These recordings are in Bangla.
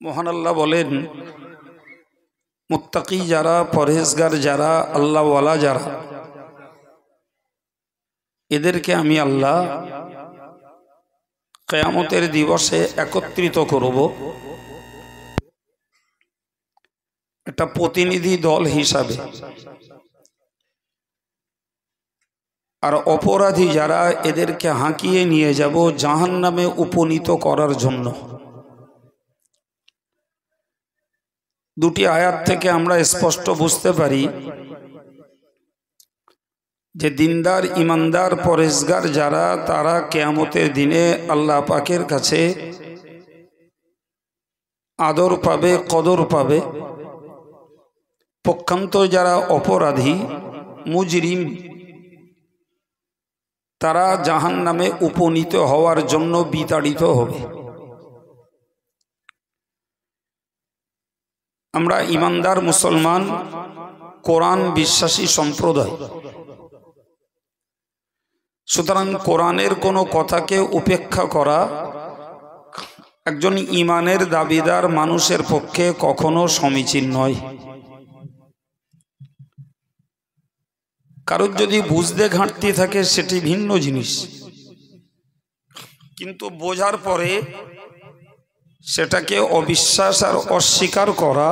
মহান আল্লাহ বলেন, মুত্তাকি যারা, পরহেজগার যারা, আল্লাহওয়ালা যারা, এদেরকে আমি আল্লাহ কিয়ামতের দিবসে একত্রিত করব একটা প্রতিনিধি দল হিসাবে। আর অপরাধী যারা, এদেরকে হাঁকিয়ে নিয়ে যাব জাহান্নামে উপনীত করার জন্য। দুটি আয়াত থেকে আমরা স্পষ্ট বুঝতে পারি যে দিনদার, ইমানদার, পরহেজগার যারা, তারা কিয়ামতের দিনে আল্লাহ পাকের কাছে আদর পাবে, কদর পাবে। পক্ষান্ত যারা অপরাধী, মুজরিম, তারা জাহান্নামে উপনীত হওয়ার জন্য বিতাড়িত হবে। আমরা ইমানদার মুসলমান, কোরআন বিশ্বাসী সম্প্রদায়। সুতরাং কোরআনের কোনো কথাকে উপেক্ষা করা একজন ইমানের দাবিদার মানুষের পক্ষে কখনো সমীচীন নয়। কারোর যদি বুঝতে ঘাটতি থাকে সেটি ভিন্ন জিনিস, কিন্তু বোঝার পরে সেটাকে অবিশ্বাস আর অস্বীকার করা,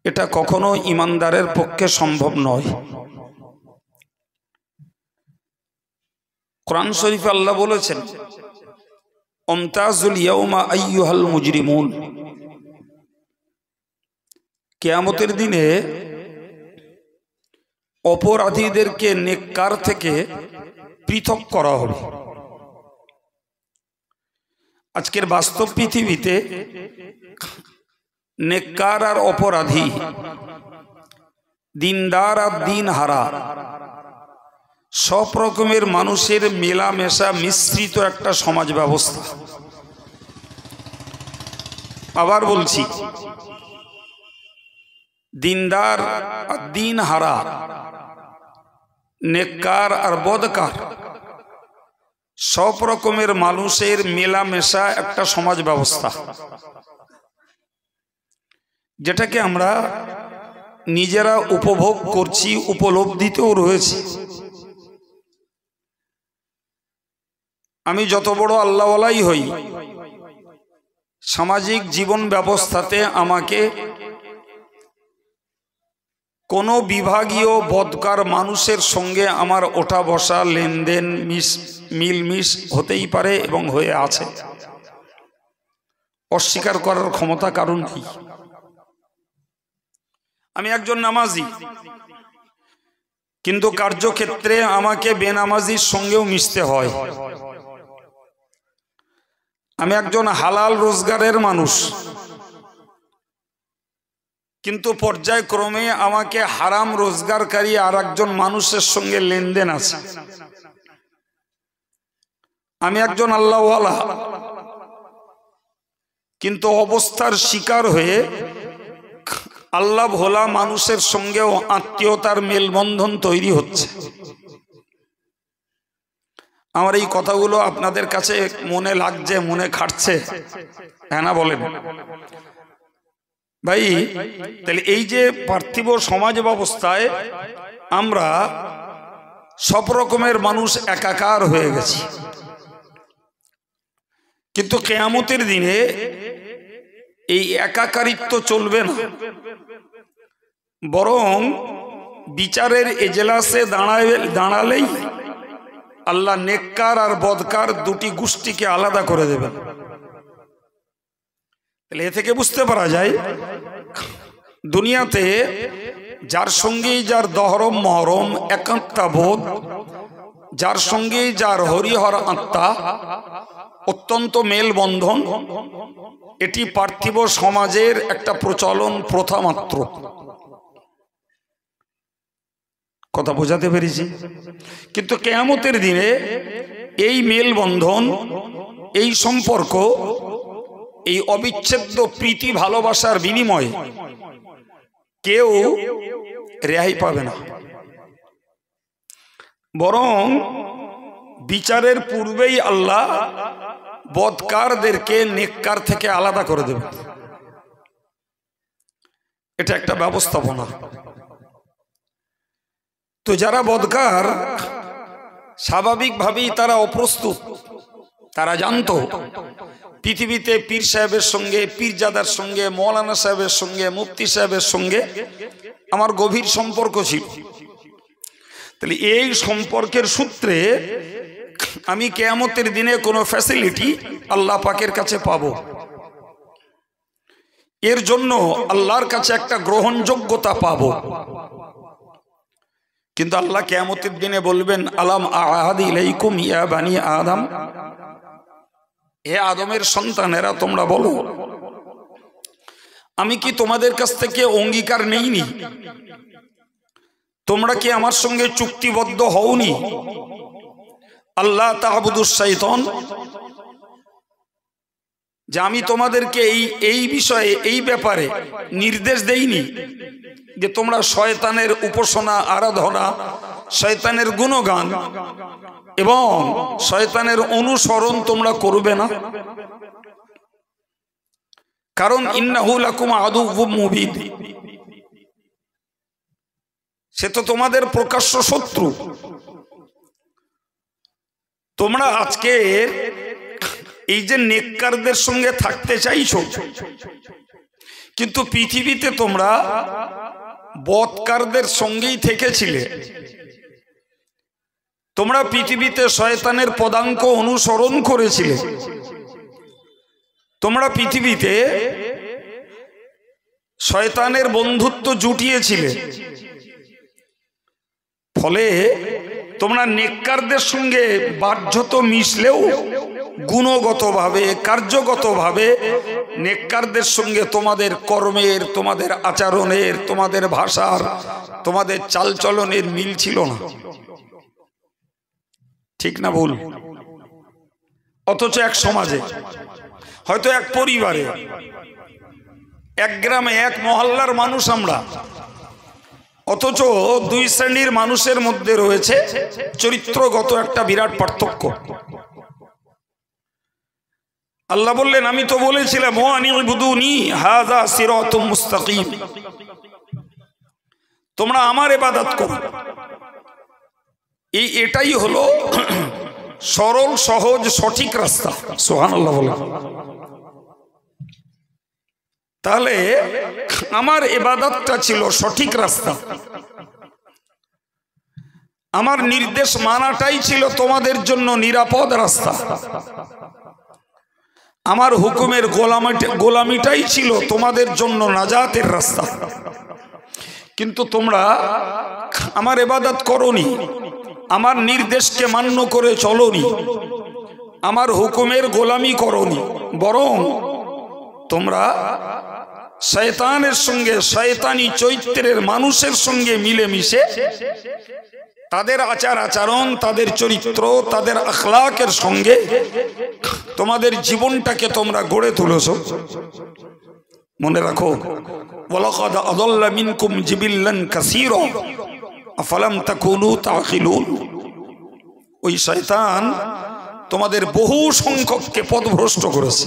এটা কখনো ইমানদারের পক্ষে সম্ভব নয়। কোরআন শরীফে আল্লাহ বলেছেন, ওমতাজুল ইয়াউমা আইয়ুহাল মুজরিমুন। কিয়ামতের দিনে অপরাধীদেরকে নেককার থেকে পৃথক করা হবে। আজকের বাস্তব পৃথিবীতে নেককার আর অপরাধী, দিনদার আর দিনহারা, সব রকমের মানুষের মেলামেশা মিশ্রিত একটা সমাজ ব্যবস্থা। আবার বলছি, দিনদার আর দিনহারা, নেককার আর বদকার, সব রকমের মানুষের মেলামেশা একটা সমাজ ব্যবস্থা, যেটাকে আমরা নিজেরা উপভোগ করছি, উপলব্ধিতেও রয়েছে। আমি যত বড় আল্লাহওয়ালাই হই, সামাজিক জীবন ব্যবস্থাতে আমাকে কোনো বিভাগীয় বদকার মানুষের সঙ্গে আমার ওঠা বসা, লেনদেন, মিলমিশ হতেই পারে এবং হয়ে আছে। অস্বীকার করার ক্ষমতা কারণ নেই। আমি একজন নামাজি, কিন্তু কার্যক্ষেত্রে আমাকে বেনামাজির সঙ্গেও মিশতে হয়। আমি একজন হালাল রোজগারের মানুষ, কিন্তু পর্যায়ক্রমে আমাকে হারাম রোজগারকারী আর একজন মানুষের সঙ্গে লেনদেন আছে। আমি একজন আল্লাহওয়ালা, কিন্তু অবস্থার শিকার হয়ে আল্লাহ ভোলা মানুষের সঙ্গেও আত্মীয়তার মেলবন্ধন তৈরি হচ্ছে। আমার এই কথাগুলো আপনাদের কাছে মনে লাগছে, মনে খাটছে, হ্যাঁ না বলেন ভাই? তাহলে এই যে পার্থিব সমাজ ব্যবস্থায় আমরা সব রকমের মানুষ একাকার হয়ে গেছি, কিন্তু কিয়ামতের দিনে এই একাকারিত্ব চলবে না, বরং বিচারের এজলাসে দাঁড়ালেই আল্লাহ নেককার আর বদকার দুটি গোষ্ঠীকে আলাদা করে দেবেন। তাহলে এ থেকে বুঝতে পারা যায়, দুনিয়াতে যার সঙ্গেই যার দহরম মহরম, একাত্মতা বোধ, যার সঙ্গেই যার হরিহর আত্মা, অত্যন্ত মেলবন্ধন, এটি পার্থিব সমাজের একটা প্রচলন, প্রথা মাত্র। কথা বোঝাতে পেরেছি? কিন্তু কিয়ামতের দিনে এই মেলবন্ধন, এই সম্পর্ক, এই অবিচ্ছেদ্য প্রীতি ভালোবাসার বিনিময়ে কেউ রেহাই পাবে না, বরং বিচারের পূর্বেই আল্লাহ বদকারদেরকে নেককার থেকে আলাদা করে দেবে। এটা একটা ব্যবস্থাপনা। তো যারা বদকার স্বাভাবিকভাবেই তারা অপ্রস্তুত। তারা জানতো পৃথিবীতে পীর সাহেবের সঙ্গে, পীরজাদার সঙ্গে, মৌলানা সাহেবের সঙ্গে, মুফতি সাহেবের সঙ্গে আমার গভীর সম্পর্ক ছিল। তাহলে এই সম্পর্কের সূত্রে আমি কিয়ামতের দিনে কোনো ফ্যাসিলিটি আল্লাহ পাকের কাছে পাবো। এর জন্য আল্লাহর কাছে একটা গ্রহণযোগ্যতা পাবো। কিন্তু আল্লাহ কিয়ামতের দিনে বলবেন, আলাম আহাদ ইলাইকুম ইয়া বানি আদম, হে আদমের সন্তানেরা, তোমরা বলো আমি কি তোমাদের কাছ থেকে অঙ্গীকার নেইনি? তোমরা কি আমার সঙ্গে চুক্তিবদ্ধ হওনি আল্লাহ তা'বুদুশ শাইতান, যে আমি তোমাদেরকে এই বিষয়ে, এই ব্যাপারে নির্দেশ দেইনি যে তোমরা শয়তানের উপাসনা, আরাধনা, শয়তানের গুণগান এবং শয়তানের অনুসরণ তোমরা করবে না? কারণ ইন্নাহু লাকুম আদুউম মুবিন, সে তো তোমাদের প্রকাশ্য শত্রু। তোমরা আজকে এই যে নেককারদের সঙ্গে থাকতে চাইছো, কিন্তু পৃথিবীতে তোমরা বদকারদের সঙ্গেই থেকেছিলে। তোমরা পৃথিবীতে শয়তানের পদাঙ্ক অনুসরণ করেছিলে। তোমরা পৃথিবীতে শয়তানের বন্ধুত্ব জুটিয়েছিলে। ফলে তোমরা নেককারদের সঙ্গে বাহ্যত মিশলেও গুণগতভাবে, কার্যগতভাবে নেককারদের সঙ্গে তোমাদের কর্মের, তোমাদের আচরণের, তোমাদের ভাষার, তোমাদের চালচলনের মিল ছিল না। ঠিক না ভুল? অথচ এক সমাজে, হয়তো এক পরিবারে, এক গ্রামে, এক মহল্লার মানুষ আমরা, অথচ দুই শ্রেণীর মানুষের মধ্যে রয়েছে চরিত্রগত একটা বিরাট পার্থক্য। আল্লাহ বললেন, আমি তো বলেছিলাম ওয়া আনি'বুদুনি হাযা সিরাতুম মুস্তাকিম, তোমরা আমার ইবাদত করো। এটাই হলো সরল, সহজ, সঠিক রাস্তা। সুবহানাল্লাহ বলেন। তাহলে আমার ইবাদতটা ছিল সঠিক রাস্তা, আমার নির্দেশ মানাটাই ছিল তোমাদের জন্য নিরাপদ রাস্তা, আমার হুকুমের গোলামিটাই ছিল তোমাদের জন্য নাজাতের রাস্তা। কিন্তু তোমরা আমার ইবাদত করোনি, আমার নির্দেশকে মান্য করে চলোনি, আমার হুকুমের গোলামি করোনি, বরং তোমরা শয়তানের সঙ্গে, শয়তানি চরিত্রের মানুষের সঙ্গে মিলেমিশে তাদের আচার আচরণ, তাদের চরিত্র, তাদের আখলাকের সঙ্গে তোমাদের জীবনটাকে তোমরা গড়ে তুলেছো। মনে রাখো, ওয়ালাকাদ আযাল্লা মিনকুম জিবিল্লান কাসীরা আফালাম তাকুনু তাকিলুন। ওই শয়তান তোমাদের বহু সংখ্যককে পথভ্রষ্ট করেছে।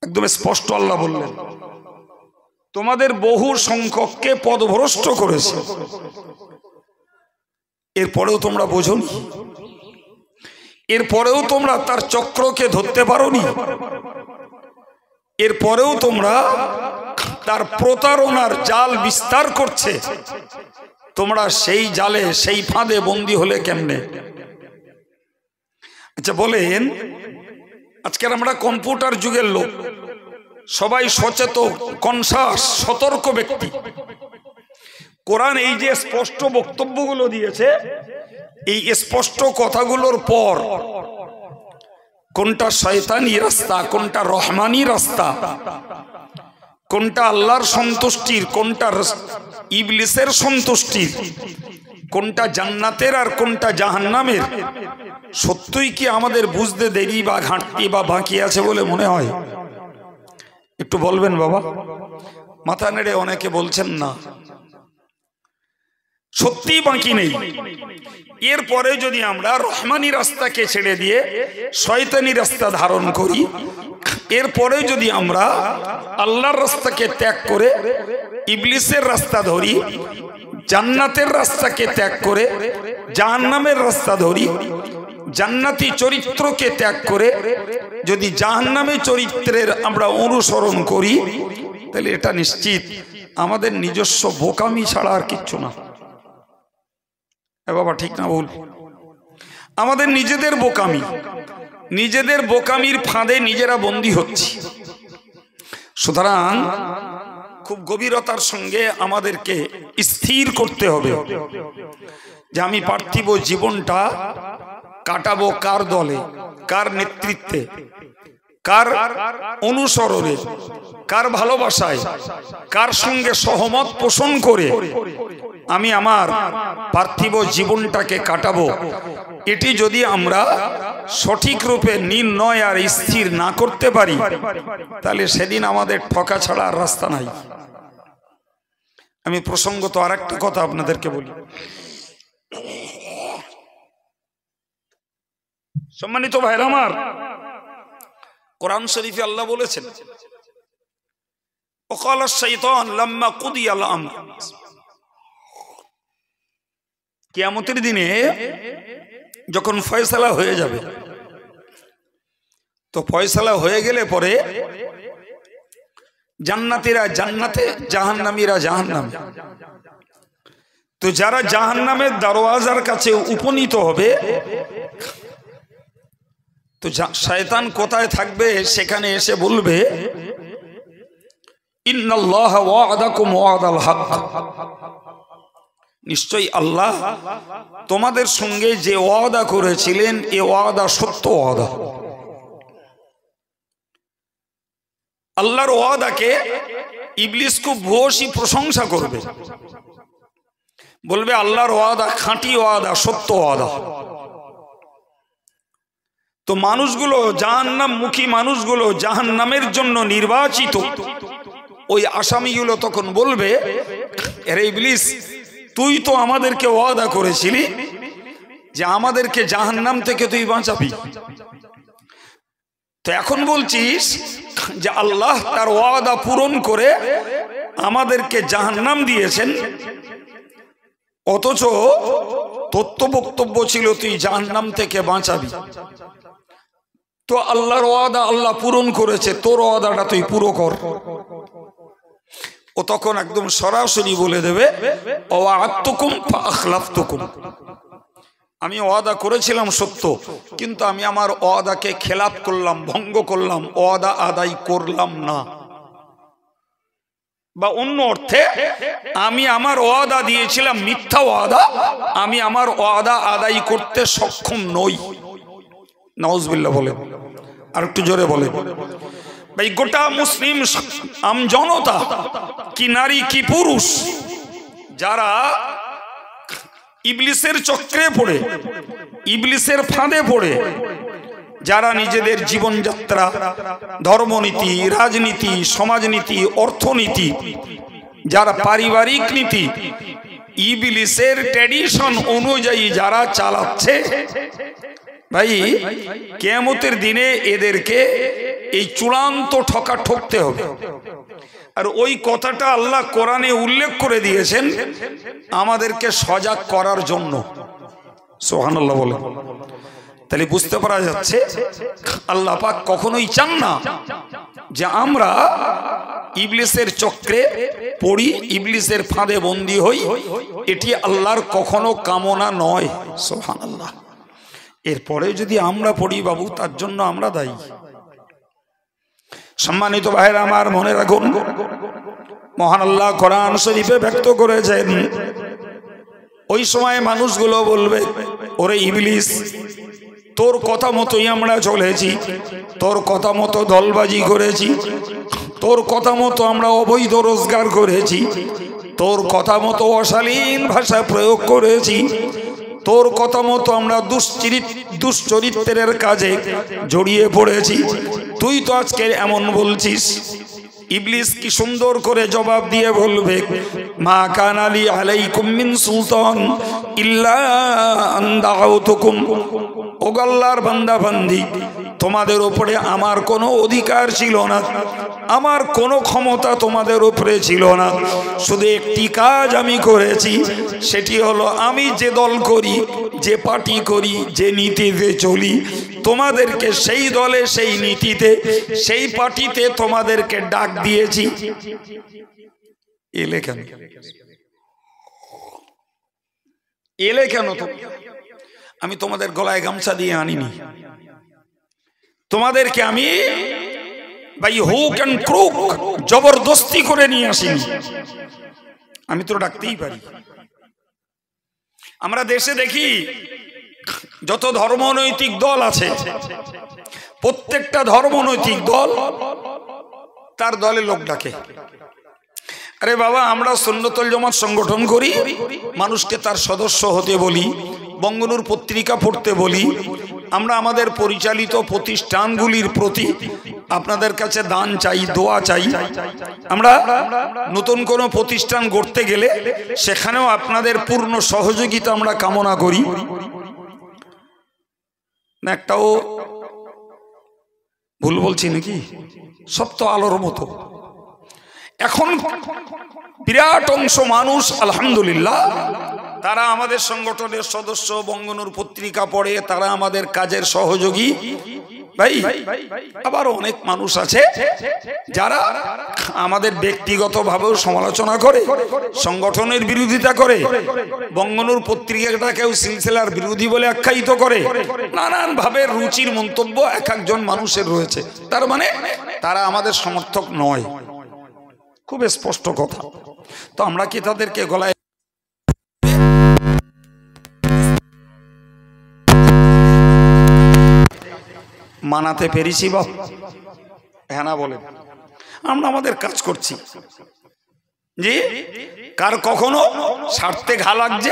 একদম স্পষ্ট আল্লাহ বললেন, তোমাদের বহু সংখ্যককে পথভ্রষ্ট করেছে। এরপরেও তোমরা বোঝোনি, এরপরেও তোমরা তার চক্রকে ধরতে পারোনি, এরপরেও তোমরা তার প্রতারণার জাল বিস্তার করছে। তোমরা সেই জালে, সেই ফাঁদে বন্দী হলে কেমনে? আচ্ছা বলেন, আজকের আমরা কম্পিউটার যুগের লোক, সবাই সচেতন, কনসাস, সতর্ক ব্যক্তি। কোরআন এই যে স্পষ্ট বক্তব্যগুলো দিয়েছে, এই স্পষ্ট কথাগুলোর পর কোনটা শয়তানি রাস্তা, কোনটা রহমানি রাস্তা, কোনটা আল্লাহর সন্তুষ্টির, কোনটা ইবলিসের সন্তুষ্টির, কোনটা জান্নাতের আর কোনটা জাহান্নামের, সত্যই কি আমাদের বুঝতে দেরি বা ঘাটতি বা বাকি আছে বলে মনে হয়? একটু বলবেন বাবা। মাথা নেড়ে অনেকে বলছেন না। সত্যি বাকি নেই। এরপরে যদি আমরা রহমানি রাস্তাকে ছেড়ে দিয়ে শয়তানি রাস্তা ধারণ করি, এরপরে যদি আমরা আল্লাহর রাস্তাকে ত্যাগ করে ইবলিসের রাস্তা ধরি, জান্নাতের রাস্তাকে ত্যাগ করে জাহান্নামের রাস্তা ধরি, জান্নাতি চরিত্রকে ত্যাগ করে যদি জাহান্নামী চরিত্রের আমরা অনুসরণ করি, তাহলে এটা নিশ্চিত আমাদের নিজস্ব বোকামি ছাড়া আর কিচ্ছু না। বাবা ঠিক না ভুল? আমাদের নিজেদের বোকামি, নিজেদের বোকামির ফাঁদে নিজেরা বন্দী হচ্ছি। সুতরাং খুব গভীরতার সঙ্গে আমাদেরকে স্থির করতে হবে যে আমি পার্থিব জীবনটা কাটাবো কার দলে, কার নেতৃত্বে, কার অনুসরণে, কার ভালোবাসায়, কার সঙ্গে সহমত পোষণ করে আমি আমার পার্থিব জীবনটাকে কাটাবো। এটি যদি আমরা সঠিক রূপে নির্ণয় আর স্থির না করতে পারি, তাহলে সেদিন আমাদের ঠকা ছাড়া আর রাস্তা নাই। আমি প্রসঙ্গত আর একটা কথা আপনাদেরকে বলি। সম্মানিত ভাইরা আমার, কোরআন শরীফে আল্লাহ বলেছেন, ওয়াকালা শাইতান লাম্মা কুদিয়াল আমর, কিয়ামতের দিনে যখন ফয়সালা হয়ে যাবে, তো ফয়সালা হয়ে গেলে পরে জান্নাতীরা জান্নাতে, জাহান্নামীরা জাহান্নামে। তো যারা জাহান্নামের দরওয়াজার কাছে উপনীত হবে, তো শয়তান কোথায় থাকবে সেখানে এসে বলবে, ইন্নাল্লাহ ওয়াদাকুম ওয়াদাল হক, নিশ্চয়ই আল্লাহ তোমাদের সঙ্গে যে ওয়াদা করেছিলেন এ ওয়াদা সত্য ওয়াদা। আল্লাহর ওয়াদাকে ইবলিস খুব ভূয়সী প্রশংসা করবে, বলবে আল্লাহর ওয়াদা খাঁটি ওয়াদা, সত্য ওয়াদা। তো মানুষগুলো, জাহান্নামমুখী মানুষগুলো, জাহান্নামের জন্য নির্বাচিত ওই আসামিগুলো তখন বলবে, আরে ইবলিস, তুই তো আমাদেরকে ওয়াদা করেছিলি যে আমাদেরকে জাহান্নাম থেকে তুই বাঁচাবি, তো এখন বলছিস যে আল্লাহ তার ওয়াদা পূরণ করে আমাদেরকে জাহান্নাম দিয়েছেন, অথচ তত্ত্ব বক্তব্য ছিল তুই জাহান্নাম থেকে বাঁচাবি। তো আল্লাহর ওয়াদা আল্লাহ পূরণ করেছে, তোর ওয়াদাটা তুই পুরো কর। ও তখন একদম সরাসরি বলে দেবে, ওয়া'আদতুকুম ফাআখলাফতুকুম, আমি ওয়াদা করেছিলাম সত্য, কিন্তু আমি আমার ওয়াদাকে খেলাপ করলাম, ভঙ্গ করলাম, ওয়াদা আদায় করলাম না। বা অন্য অর্থে, আমি আমার ওয়াদা দিয়েছিলাম মিথ্যা ওয়াদা, আমি আমার ওয়াদা আদায় করতে সক্ষম নই। নাউজুবিল্লাহ বলে, আর একটু জোরে বলে। ভাই, গোটা মুসলিম আমজনতা, কি নারী কি পুরুষ, যারা ইবলিসের চক্রে পড়ে, ইবলিসের ফাঁদে পড়ে, যারা নিজেদের জীবনযাত্রা, ধর্মনীতি, রাজনীতি, সমাজনীতি, অর্থনীতি, যারা পারিবারিক নীতি ইবলিসের ট্র্যাডিশন অনুযায়ী যারা চালাচ্ছে, ভাই কিয়ামতের দিনে এদেরকে এই চূড়ান্ত ঠকা ঠকতে হবে। আর ওই কথাটা আল্লাহ কোরআনে উল্লেখ করে দিয়েছেন আমাদেরকে সজাগ করার জন্য। সুবহানাল্লাহ বলে। তাহলে বুঝতে পারা যাচ্ছে আল্লাহ পাক কখনোই চান না যে আমরা ইবলিসের চক্রে পড়ি, ইবলিসের ফাঁদে বন্দী হই। এটি আল্লাহর কখনো কামনা নয়। সুবহানাল্লাহ। এরপরে যদি আমরা পড়ি বাবু, তার জন্য আমরা দায়ী। সম্মানিত ভাইরা আমার, মনে রাখুন, মহান আল্লাহ কোরআন শরীফে ব্যক্ত করেছেন, ওই সময় মানুষগুলো বলবে, ওরে ইবলিস, তোর কথা মতোই আমরা চলেছি, তোর কথা মতো দলবাজি করেছি, তোর কথা মতো আমরা অবৈধ রোজগার করেছি, তোর কথা মতো অশালীন ভাষা প্রয়োগ করেছি, তোর কথা মতো আমরা দুশ্চরিত্রের কাজে জড়িয়ে পড়েছি, তুই তো আজকে এমন বলছিস। ইবলিস কি সুন্দর করে জবাব দিয়ে বলবে, মা কানা লি আলাইকুম মিন সুলতান ইল্লা আন দাউতুকুম, ও আল্লাহর বান্দা বান্দি, তোমাদের উপরে আমার কোনো অধিকার ছিল না, আমার কোনো ক্ষমতা তোমাদের উপরে ছিল না। শুধু একটি কাজ আমি করেছি, সেটি হলো আমি যে দল করি, যে পার্টি করি, যে নীতিতে চলি, তোমাদেরকে সেই দলে, সেই নীতিতে, সেই পার্টিতে তোমাদেরকে ডাক দিয়েছি। এলে কেন? এলে কেন? আমি তোমাদের গলায় গামছা দিয়ে আনিনি, তোমাদেরকে আমি বাই হুক এন্ড ক্রুক জবরদস্তি করে নিয়ে আসিনি। আমি তো ডাকতেই পারি। আমরা দেশে দেখি যত ধর্মনৈতিক দল আছে, প্রত্যেকটা ধর্মনৈতিক দল তার দলে লোক ডাকে। আরে বাবা, আমরা সুন্নতুল জামাত সংগঠন করি, মানুষকে তার সদস্য হতে বলি, বঙ্গনুর পত্রিকা পড়তে বলি, আমরা আমাদের পরিচালিত প্রতিষ্ঠানগুলির প্রতি আপনাদের কাছে দান চাই, দোয়া চাই। আমরা নতুন কোনো প্রতিষ্ঠান গড়তে গেলে সেখানেও আপনাদের পূর্ণ সহযোগিতা আমরা কামনা করি। না একটাও ভুল বলছি নাকি? সব তো আলোর মতো। এখন বিরাট অংশ মানুষ আলহামদুলিল্লাহ তারা আমাদের সংগঠনের সদস্য, বঙ্গনুর পত্রিকা পড়ে, তারা আমাদের কাজের সহযোগী ভাই। আবার অনেক মানুষ আছে যারা আমাদের ব্যক্তিগতভাবেও সমালোচনা করে, সংগঠনের বিরোধিতা করে, বঙ্গনুর পত্রিকাটাকেও সিলসিলার বিরোধী বলে আখ্যায়িত করে। নানান ভাবে রুচির মন্তব্য এক একজন মানুষের রয়েছে, তার মানে তারা আমাদের সমর্থক নয়। খুব স্পষ্ট কথা। তো আমরা কি তাদেরকে গলায় মানাতে পেরেছি? বাপ হ্যাঁ না বলেন? আমরা আমাদের কাজ করছি। জি, কার কখনো স্বার্থে ঘা লাগছে,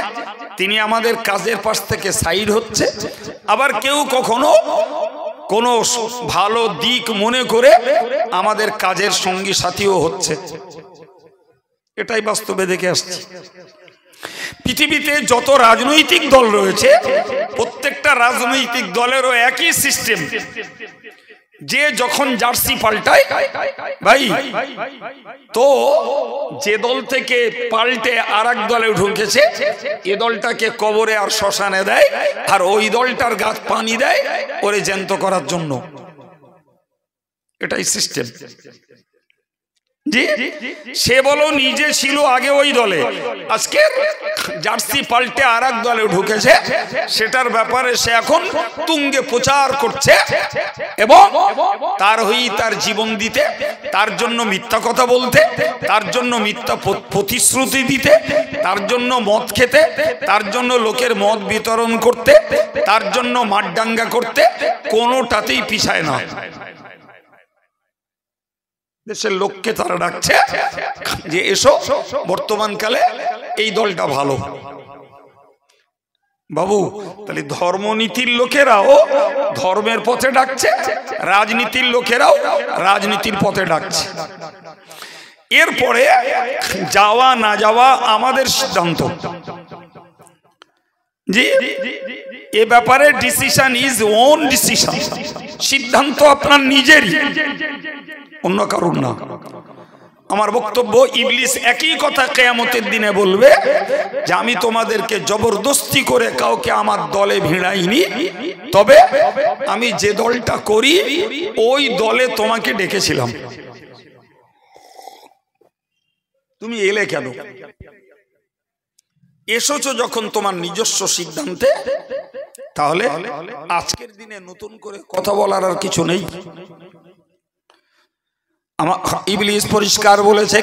তিনি আমাদের কাজের পাশ থেকে সাইড হচ্ছে। আবার কেউ কখনো কোনো ভালো দিক মনে করে আমাদের কাজের সঙ্গী সাথীও হচ্ছে। এটাই বাস্তবে দেখে আসছি। পৃথিবীতে যত রাজনৈতিক দল রয়েছে, প্রত্যেকটা রাজনৈতিক দলেরও একই সিস্টেম, যে যখন জার্সি পাল্টায় ভাই, তো যে দল থেকে পাল্টে আর এক দলে ঢুকেছে, এ দলটাকে কবরে আর শ্মশানে দেয়, আর ওই দলটার গাছ পানি দেয় ওরে জ্যান্ত করার জন্য। এটাই সিস্টেম। জি, সে বলো নিজে ছিল আগে ওই দলে, আজকে জার্সি পাল্টে আর এক দলে ঢুকেছে, সেটার ব্যাপারে সে এখন তুঙ্গে প্রচার করছে এবং তার হয়েই তার জীবন দিতে, তার জন্য মিথ্যা কথা বলতে, তার জন্য মিথ্যা প্রতিশ্রুতি দিতে, তার জন্য মদ খেতে, তার জন্য লোকের মদ বিতরণ করতে, তার জন্য মারদাঙ্গা করতে কোনোটাতেই পিছায় না। দেশের লোককে তারা ডাকছে যে এসো, বর্তমানকালে এই দলটা ভালো। বাবু, তাহলে ধর্মনীতির লোকেরাও ধর্মের পথে ডাকছে, রাজনীতির লোকেরাও রাজনীতির পথে ডাকছে। এরপরে যাওয়া না যাওয়া আমাদের সিদ্ধান্ত। জি, এ ব্যাপারে ডিসিশন ইজ ওন ডিসিশন, সিদ্ধান্ত আপনার নিজেরই, অন্য কারণ না। আমার বক্তব্য, ইবলিস একই কথা কিয়ামতের দিনে বলবে যে আমি তোমাদেরকে জবরদস্তি করে কাউকে আমার দলে ভিড়াইনি, তবে আমি যে দলটা করি ওই দলে তোমাকে ডেকেছিলাম, তুমি এলে কেন? এসেছো যখন তোমার নিজস্ব সিদ্ধান্তে, তাহলে আজকের দিনে নতুন করে কথা বলার আর কিছু নেই। ইবলিস পরিষ্কার বলেছে,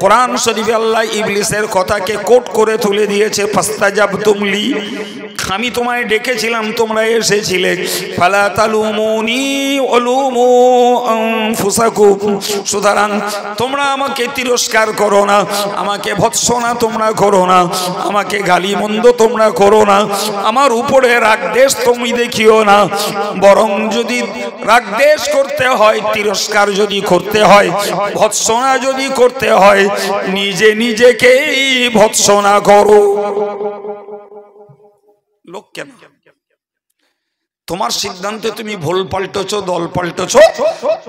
কোরআন শরীফে আল্লাহ ইবলিসের কথাকে কোট করে তুলে দিয়েছে, ফাস্তাজাবতুম লি, আমি তোমায় ডেকেছিলাম, তোমরা এসেছিলে। ফালা তালুমুনি ওয়ালুমু আনফুসাকুম, সুতরাং তোমরা আমাকে তিরস্কার করো না, আমাকে ভৎসনা তোমরা করো না, আমাকে গালিমন্দ তোমরা করো না, আমার উপরে রাগদ্বেষ তুমি দেখিও না। বরং যদি রাগদ্বেষ করতে হয়, তিরস্কার যদি করতে হয়, ভৎসনা যদি করতে হয়, নিজে নিজেকেই ভৎসনা করো। লোক কেন? তোমার সিদ্ধান্তে তুমি ভুল পাল্টেছো, দল পাল্টেছো,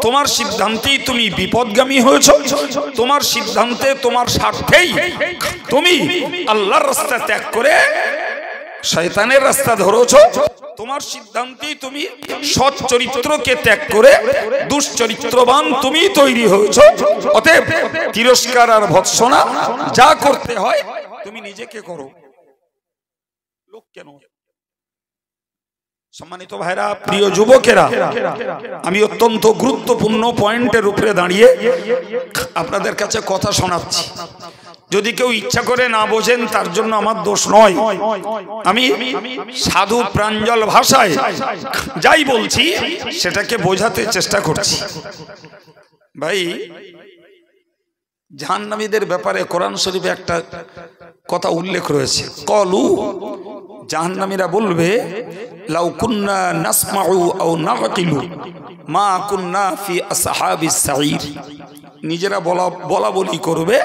তোমার সিদ্ধান্তেই তুমি বিপদগামী হয়েছো, তোমার সিদ্ধান্তে তোমার স্বার্থেই তুমি আল্লাহর রাস্তা ত্যাগ করে শয়তানের রাস্তা ধরেছো, তোমার সিদ্ধান্তেই তুমি সৎ চরিত্রকে ত্যাগ করে দুশ্চরিত্রবান তুমি তৈরি হয়েছো। অতএব তিরস্কার আর ভৎসনা যা করতে হয় তুমি নিজেকে করো, লোক কেন? সম্মানিত ভাইরা, প্রিয় যুবকেরা, আমি অত্যন্ত গুরুত্বপূর্ণ পয়েন্টের উপরে দাঁড়িয়ে আপনাদের কাছে কথা শোনাচ্ছি। যদি কেউ ইচ্ছা করে না বোঝেন তার জন্য আমার দোষ নয়। আমি সাধু প্রাঞ্জল ভাষায় যাই বলছি সেটাকে বোঝাতে চেষ্টা করছি। ভাই, জাহান্নামীদের ব্যাপারে কোরআন শরীফে একটা কথা উল্লেখ রয়েছে। কলু, জাহান্নামীরা বলবে, লাউ কুন্না নাসমাউ আও নাকিলু মা কুন্না ফি আসহাবিস সাঈর। নিজেরা বলা বলি করবে,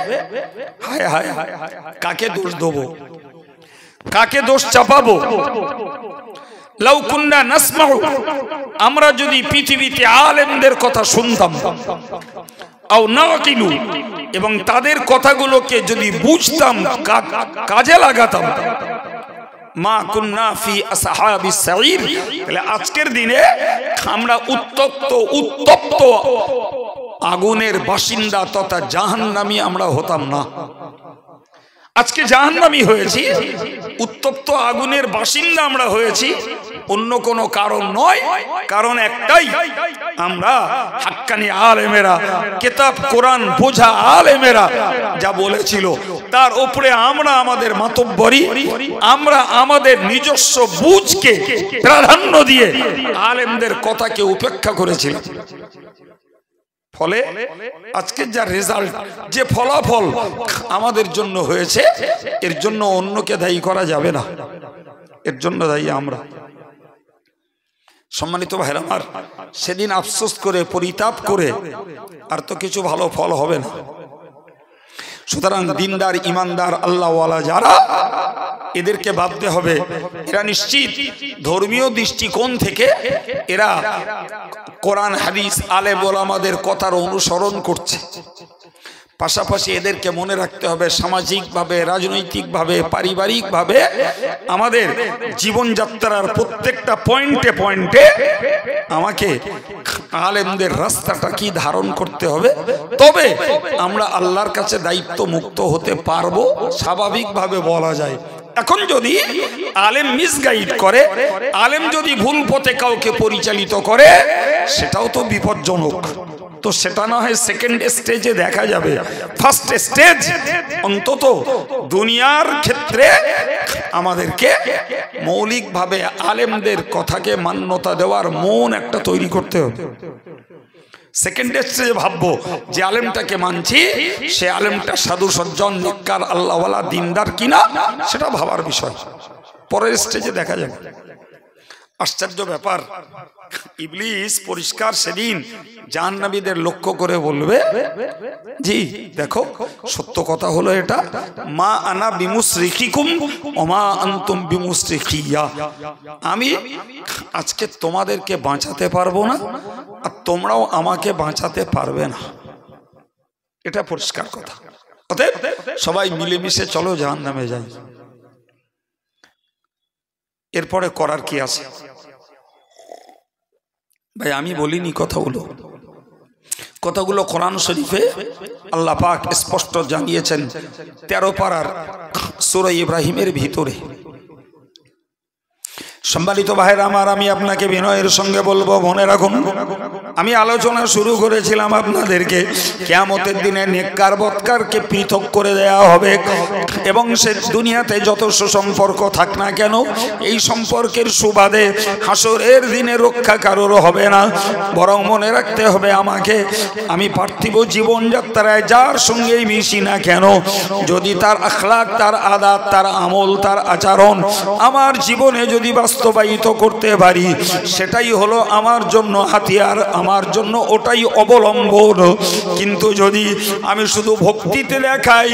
হায় হায় কাকে দোষ দেবো, কাকে দোষ চাপাবো। লাউ কুন্না নাসমাউ, আমরা যদি পৃথিবীতে আলেমদের কথা শুনতাম, আও নাকিলু, এবং তাদের কথাগুলোকে যদি বুঝতাম, কাজে লাগাতাম, মা কুন্না ফি আসহাবিস সাঈর, তাহলে আজকের দিনে আমরা উত্তপ্ত আগুনের বাসিন্দা তথা জাহান্নামী আমরা হতাম না। আজকে জাহান্নামী হয়েছি, উত্তপ্ত আগুনের বাসিন্দা আমরা হয়েছি, অন্য কোনো কারণ নয়। কারণ একটাই, আমরা হাক্কানি আলেমেরা, কিতাব কোরআন বোঝা আলেমেরা যা বলেছিল তার উপরে আমরা আমাদের মাতব্বরি, আমরা আমাদের নিজস্ব বুঝকে প্রাধান্য দিয়ে আলেমদের কথাকে উপেক্ষা করেছিলাম। ফলে আজকে যা রেজাল্ট, যে ফলাফল আমাদের জন্য হয়েছে, এর জন্য অন্যকে দায়ী করা যাবে না, এর জন্য দায়ী আমরা। সম্মানিত ভাইরা আমার, সেদিন আফসোস করে পরিতাপ করে আর তো কিছু ভালো ফল হবে না। সুতরাং দিনদার, ইমানদার, আল্লাহওয়ালা যারা, এদেরকে ভাবতে হবে এরা নিশ্চিত ধর্মীয় দৃষ্টিকোণ থেকে এরা কোরআন হাদিস আলেম ওলামাদের কথার অনুসরণ করছে। পাশাপাশি এদেরকে মনে রাখতে হবে সামাজিকভাবে, রাজনৈতিকভাবে, পারিবারিকভাবে আমাদের জীবনযাত্রার প্রত্যেকটা পয়েন্টে পয়েন্টে আমাকে আলেমদের রাস্তাটা কি ধারণ করতে হবে, তবে আমরা আল্লাহর কাছে দায়িত্ব মুক্ত হতে পারবো, স্বাভাবিকভাবে বলা যায়। এখন যদি আলেম মিসগাইড করে, আলেম যদি ভুল পথে কাউকে পরিচালিত করে, সেটাও তো বিপজ্জনক। তো সেটা না হয় সেকেন্ড স্টেজে দেখা যাবে। ফার্স্ট স্টেজ অন্তত দুনিয়ার ক্ষেত্রে আমাদেরকে মৌলিকভাবে আলেমদের কথাকে মান্যতা দেওয়ার মন একটা তৈরি করতে হবে। সেকেন্ড স্টেজে ভাববো যে আলেমটাকে মানছি, সে আলেমটা সাধু সজ্জন, নেককার, আল্লাহওয়ালা, দিনদার কিনা, সেটা ভাবার বিষয়। পরের স্টেজে দেখা যাবে। আশ্চর্য ব্যাপার, ইবলিস পরিষ্কার সেদিন জাহান্নামীদের লক্ষ্য করে বলবে, জি দেখো সত্য কথা হলো এটা, মা আনা বিমুসরিকিকুম ওমা আনতুম বিমুসরিকিয়া, আমি আজকে তোমাদেরকে বাঁচাতে পারবো না আর তোমরাও আমাকে বাঁচাতে পারবে না, এটা পরিষ্কার কথা। অতএব সবাই মিলেমিশে চলো জাহান্নামে যাই। এরপরে করার কি আছে ভাই? আমি বলিনি কথাগুলো কোরআন শরীফে আল্লাহ পাক স্পষ্ট জানিয়েছেন 13 পারার সূরা ইব্রাহিমের ভিতরে। সম্মানিত ভাইরা আমার, আমি আপনাকে বিনয়ের সঙ্গে বলবো, মনে রাখুন, আমি আলোচনা শুরু করেছিলাম আপনাদেরকে কিয়ামতের দিনে নেককার বদকারকে পৃথক করে দেয়া হবে এবং সে দুনিয়াতে যত সুসম্পর্ক থাক না কেন এই সম্পর্কের সুবাদে হাসরের দিনে রক্ষা কারোর হবে না। বরং মনে রাখতে হবে আমাকে, আমি পার্থিব জীবনযাত্রায় যার সঙ্গেই মিশি না কেন, যদি তার আখলাক, তার আদাত, তার আমল, তার আচরণ আমার জীবনে যদি বাস্তবায়িত করতে পারি, সেটাই হলো আমার জন্য হাতিয়ার, আমার জন্য ওটাই অবলম্বন। কিন্তু যদি আমি শুধু ভক্তিতে দেখাই,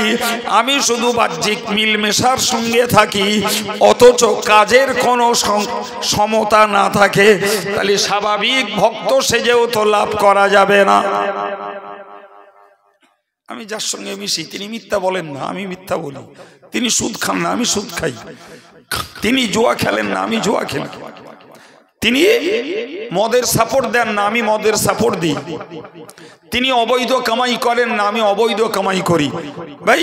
আমি শুধু বাহ্যিক মিলমেশার সঙ্গে থাকি, অথচ কাজের কোনো সমতা না থাকে, তাহলে স্বাভাবিক ভক্ত সেজেও তো লাভ করা যাবে না। আমি যার সঙ্গে মিশি তিনি মিথ্যা বলেন না, আমি মিথ্যা বলি। তিনি সুদ খান না, আমি সুদ খাই। তিনি জুয়া খেলেন না, আমি জুয়া খেলি। তিনি মদের সাপোর্ট দেন না, আমি মদের সাপোর্ট দিই। তিনি অবৈধ কামাই করেন না, আমি অবৈধ কামাই করি। ভাই,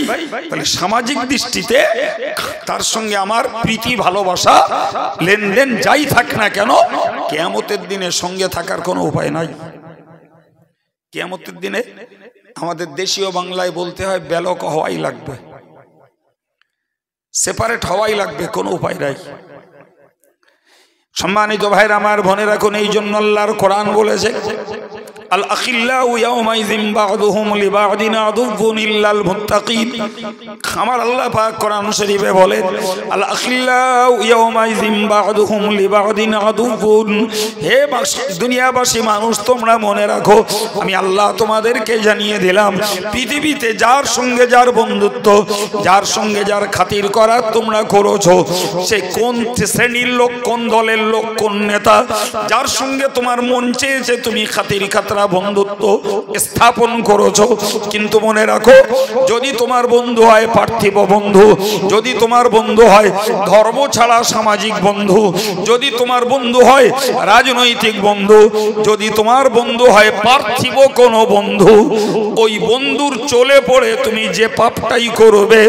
তাহলে সামাজিক দৃষ্টিতে তার সঙ্গে আমার প্রীতি, ভালোবাসা, লেনদেন যাই থাক না কেন, কিয়ামতের দিনে সঙ্গে থাকার কোনো উপায় নাই। কিয়ামতের দিনে আমাদের দেশীয় বাংলায় বলতে হয় ব্যালক হওয়াই লাগবে, সেপারেট হওয়াই লাগবে, কোনো উপায় নাই। সম্মানিত ভাইরা আমার, মনে রাখুন, এই জন্য আল্লাহর কোরআন বলেছে, আল আখিল্লাউ ইয়াউমাইযিন বা'দুহুম লিবা'দিন আদুউন ইল্লাল মুত্তাকিন। আমার আল্লাহ পাক কোরআন শরীফে বলেন, আল আখিল্লাউ ইয়াউমাইযিন বা'দুহুম লিবা'দিন আদুউন। হে দুনিয়াবাসী মানুষ, তোমরা মনে রাখো, আমি আল্লাহ তোমাদেরকে জানিয়ে দিলাম, পৃথিবীতে যার সঙ্গে যার বন্ধুত্ব, যার সঙ্গে যার খাতির করা তোমরা করেছো, সে কোন শ্রেণীর লোক, কোন দলের লোক, কোন নেতা, যার সঙ্গে তোমার মন চেয়েছে তুমি খাতির খাতরা বন্ধুত্ব স্থাপন করেছো, কিন্তু মনে রাখো, যদি তোমার বন্ধু হয় পার্থিব বন্ধু, যদি তোমার বন্ধু হয় ধর্ম ছাড়া সামাজিক বন্ধু, যদি তোমার বন্ধু হয় রাজনৈতিক বন্ধু, যদি তোমার বন্ধু হয় পার্থিব কোনো বন্ধু, ওই বন্ধুর চলে পড়ে তুমি যে পাপটাই করবে,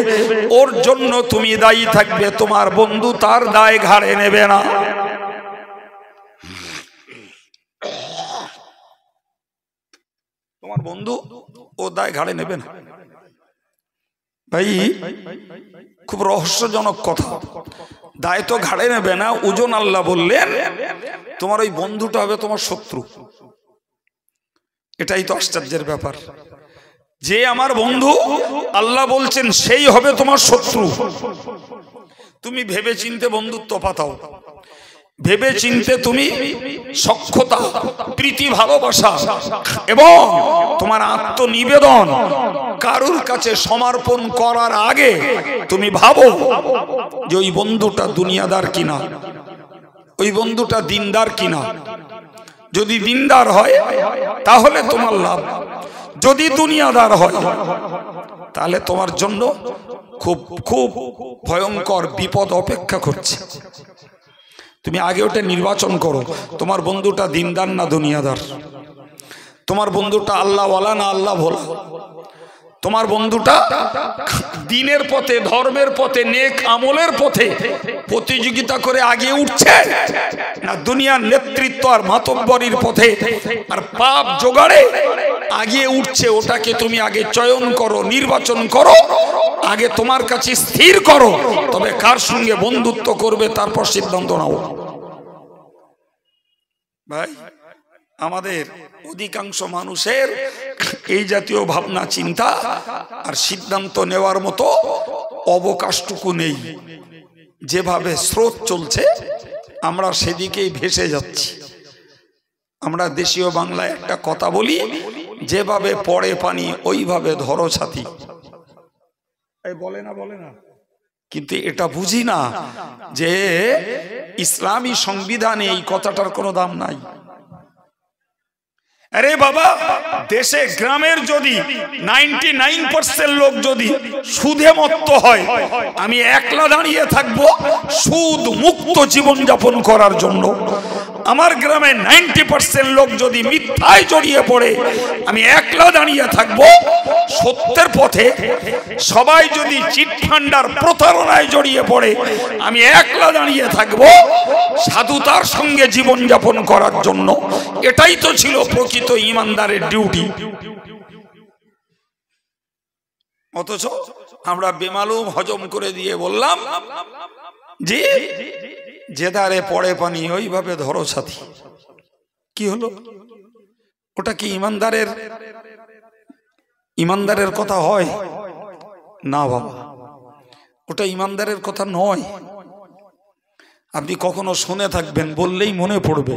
ওর জন্য তুমি দায়ী থাকবে, তোমার বন্ধু তার দায় ঘাড়ে নেবে না। তোমার বন্ধু ও দায় ঘাড়ে নেবে না। ভাই, খুব রহস্যজনক কথা। দায় তো ঘাড়ে নেবে না, ওজন আল্লাহ বললেন তোমার ওই বন্ধুটা হবে তোমার শত্রু। এটাই তো আশ্চর্যের ব্যাপার, যে আমার বন্ধু আল্লাহ বলছেন সেই হবে তোমার শত্রু। তুমি ভেবে চিনতে বন্ধুত্ব পাতাও, ভেবে চিনতে তুমি সখ্যতা, প্রীতি, ভালোবাসা এবং তোমার আত্মনিবেদন কারুর কাছে সমর্পণ করার আগে তুমি ভাবো যে ওই বন্ধুটা দুনিয়াদার কিনা, ওই বন্ধুটা দিনদার কিনা। যদি দিনদার হয় তাহলে তোমার লাভ, যদি দুনিয়াদার হয় তাহলে তোমার জন্য খুব খুব ভয়ঙ্কর বিপদ অপেক্ষা করছে। তুমি আগে ওটা নির্বাচন করো, তোমার বন্ধুটা দিনদার না দুনিয়াদার, তোমার বন্ধুটা আল্লাহওয়ালা না আল্লাহ ভোলা, তোমার বন্ধুটা দিনের পথে, ধর্মের পথে, নেক আমলের পথে প্রতিযোগিতা করে আগে উঠছে না দুনিয়ার নেতৃত্ব আর মাতব্বরির পথে আর পাপ জোগাড়ে আগিয়ে উঠছে। ওটাকে তুমি আগে চয়ন করো, নির্বাচন করো, আগে তোমার কাছে স্থির করো, তবে কার সঙ্গে বন্ধুত্ব করবে তারপর সিদ্ধান্ত নাও। ভাই, আমাদের অধিকাংশ মানুষের এই জাতীয় ভাবনা, চিন্তা আর সিদ্ধান্ত নেওয়ার মতো অবকাশটুকু নেই। যেভাবে স্রোত চলছে আমরা সেদিকেই ভেসে যাচ্ছি। আমরা দেশীয় বাংলায় একটা কথা বলি, যেভাবে পড়ে পানি ওইভাবে ধরো ছাতি। বলে না, বলে না, কিন্তু এটা বুঝি না যে ইসলামী সংবিধানে এই কথাটার কোনো দাম নাই। আরে বাবা, দেশে গ্রামের যদি 99% লোক যদি সুদে মত্ত হয়, আমি একলা দাঁড়িয়ে থাকবো সুদ মুক্ত জীবন যাপন করার জন্য। আমার গ্রামে 90% লোক যদি মিথ্যায় জড়িয়ে পড়ে, আমি একলা দাঁড়িয়ে থাকবো সত্যের পথে। সবাই যদি চিটফান্ডার প্রতারণায় জড়িয়ে পড়ে, আমি একলা দাঁড়িয়ে থাকবো সাধুতার সঙ্গে জীবনযাপন করার জন্য। এটাই তো ছিল প্রকৃত ইমানদারের ডিউটি। অথচ আমরা বেমালুম হজম করে দিয়ে বললাম যে যে ধারে পড়ে পানি ওইভাবে ধরো সাথী। কি হলো? ওটা কি ইমানদারের কথা হয়? না বাবা, ওটা ইমানদারের কথা নয়। আপনি কখনো শুনে থাকবেন, বললেই মনে পড়বে।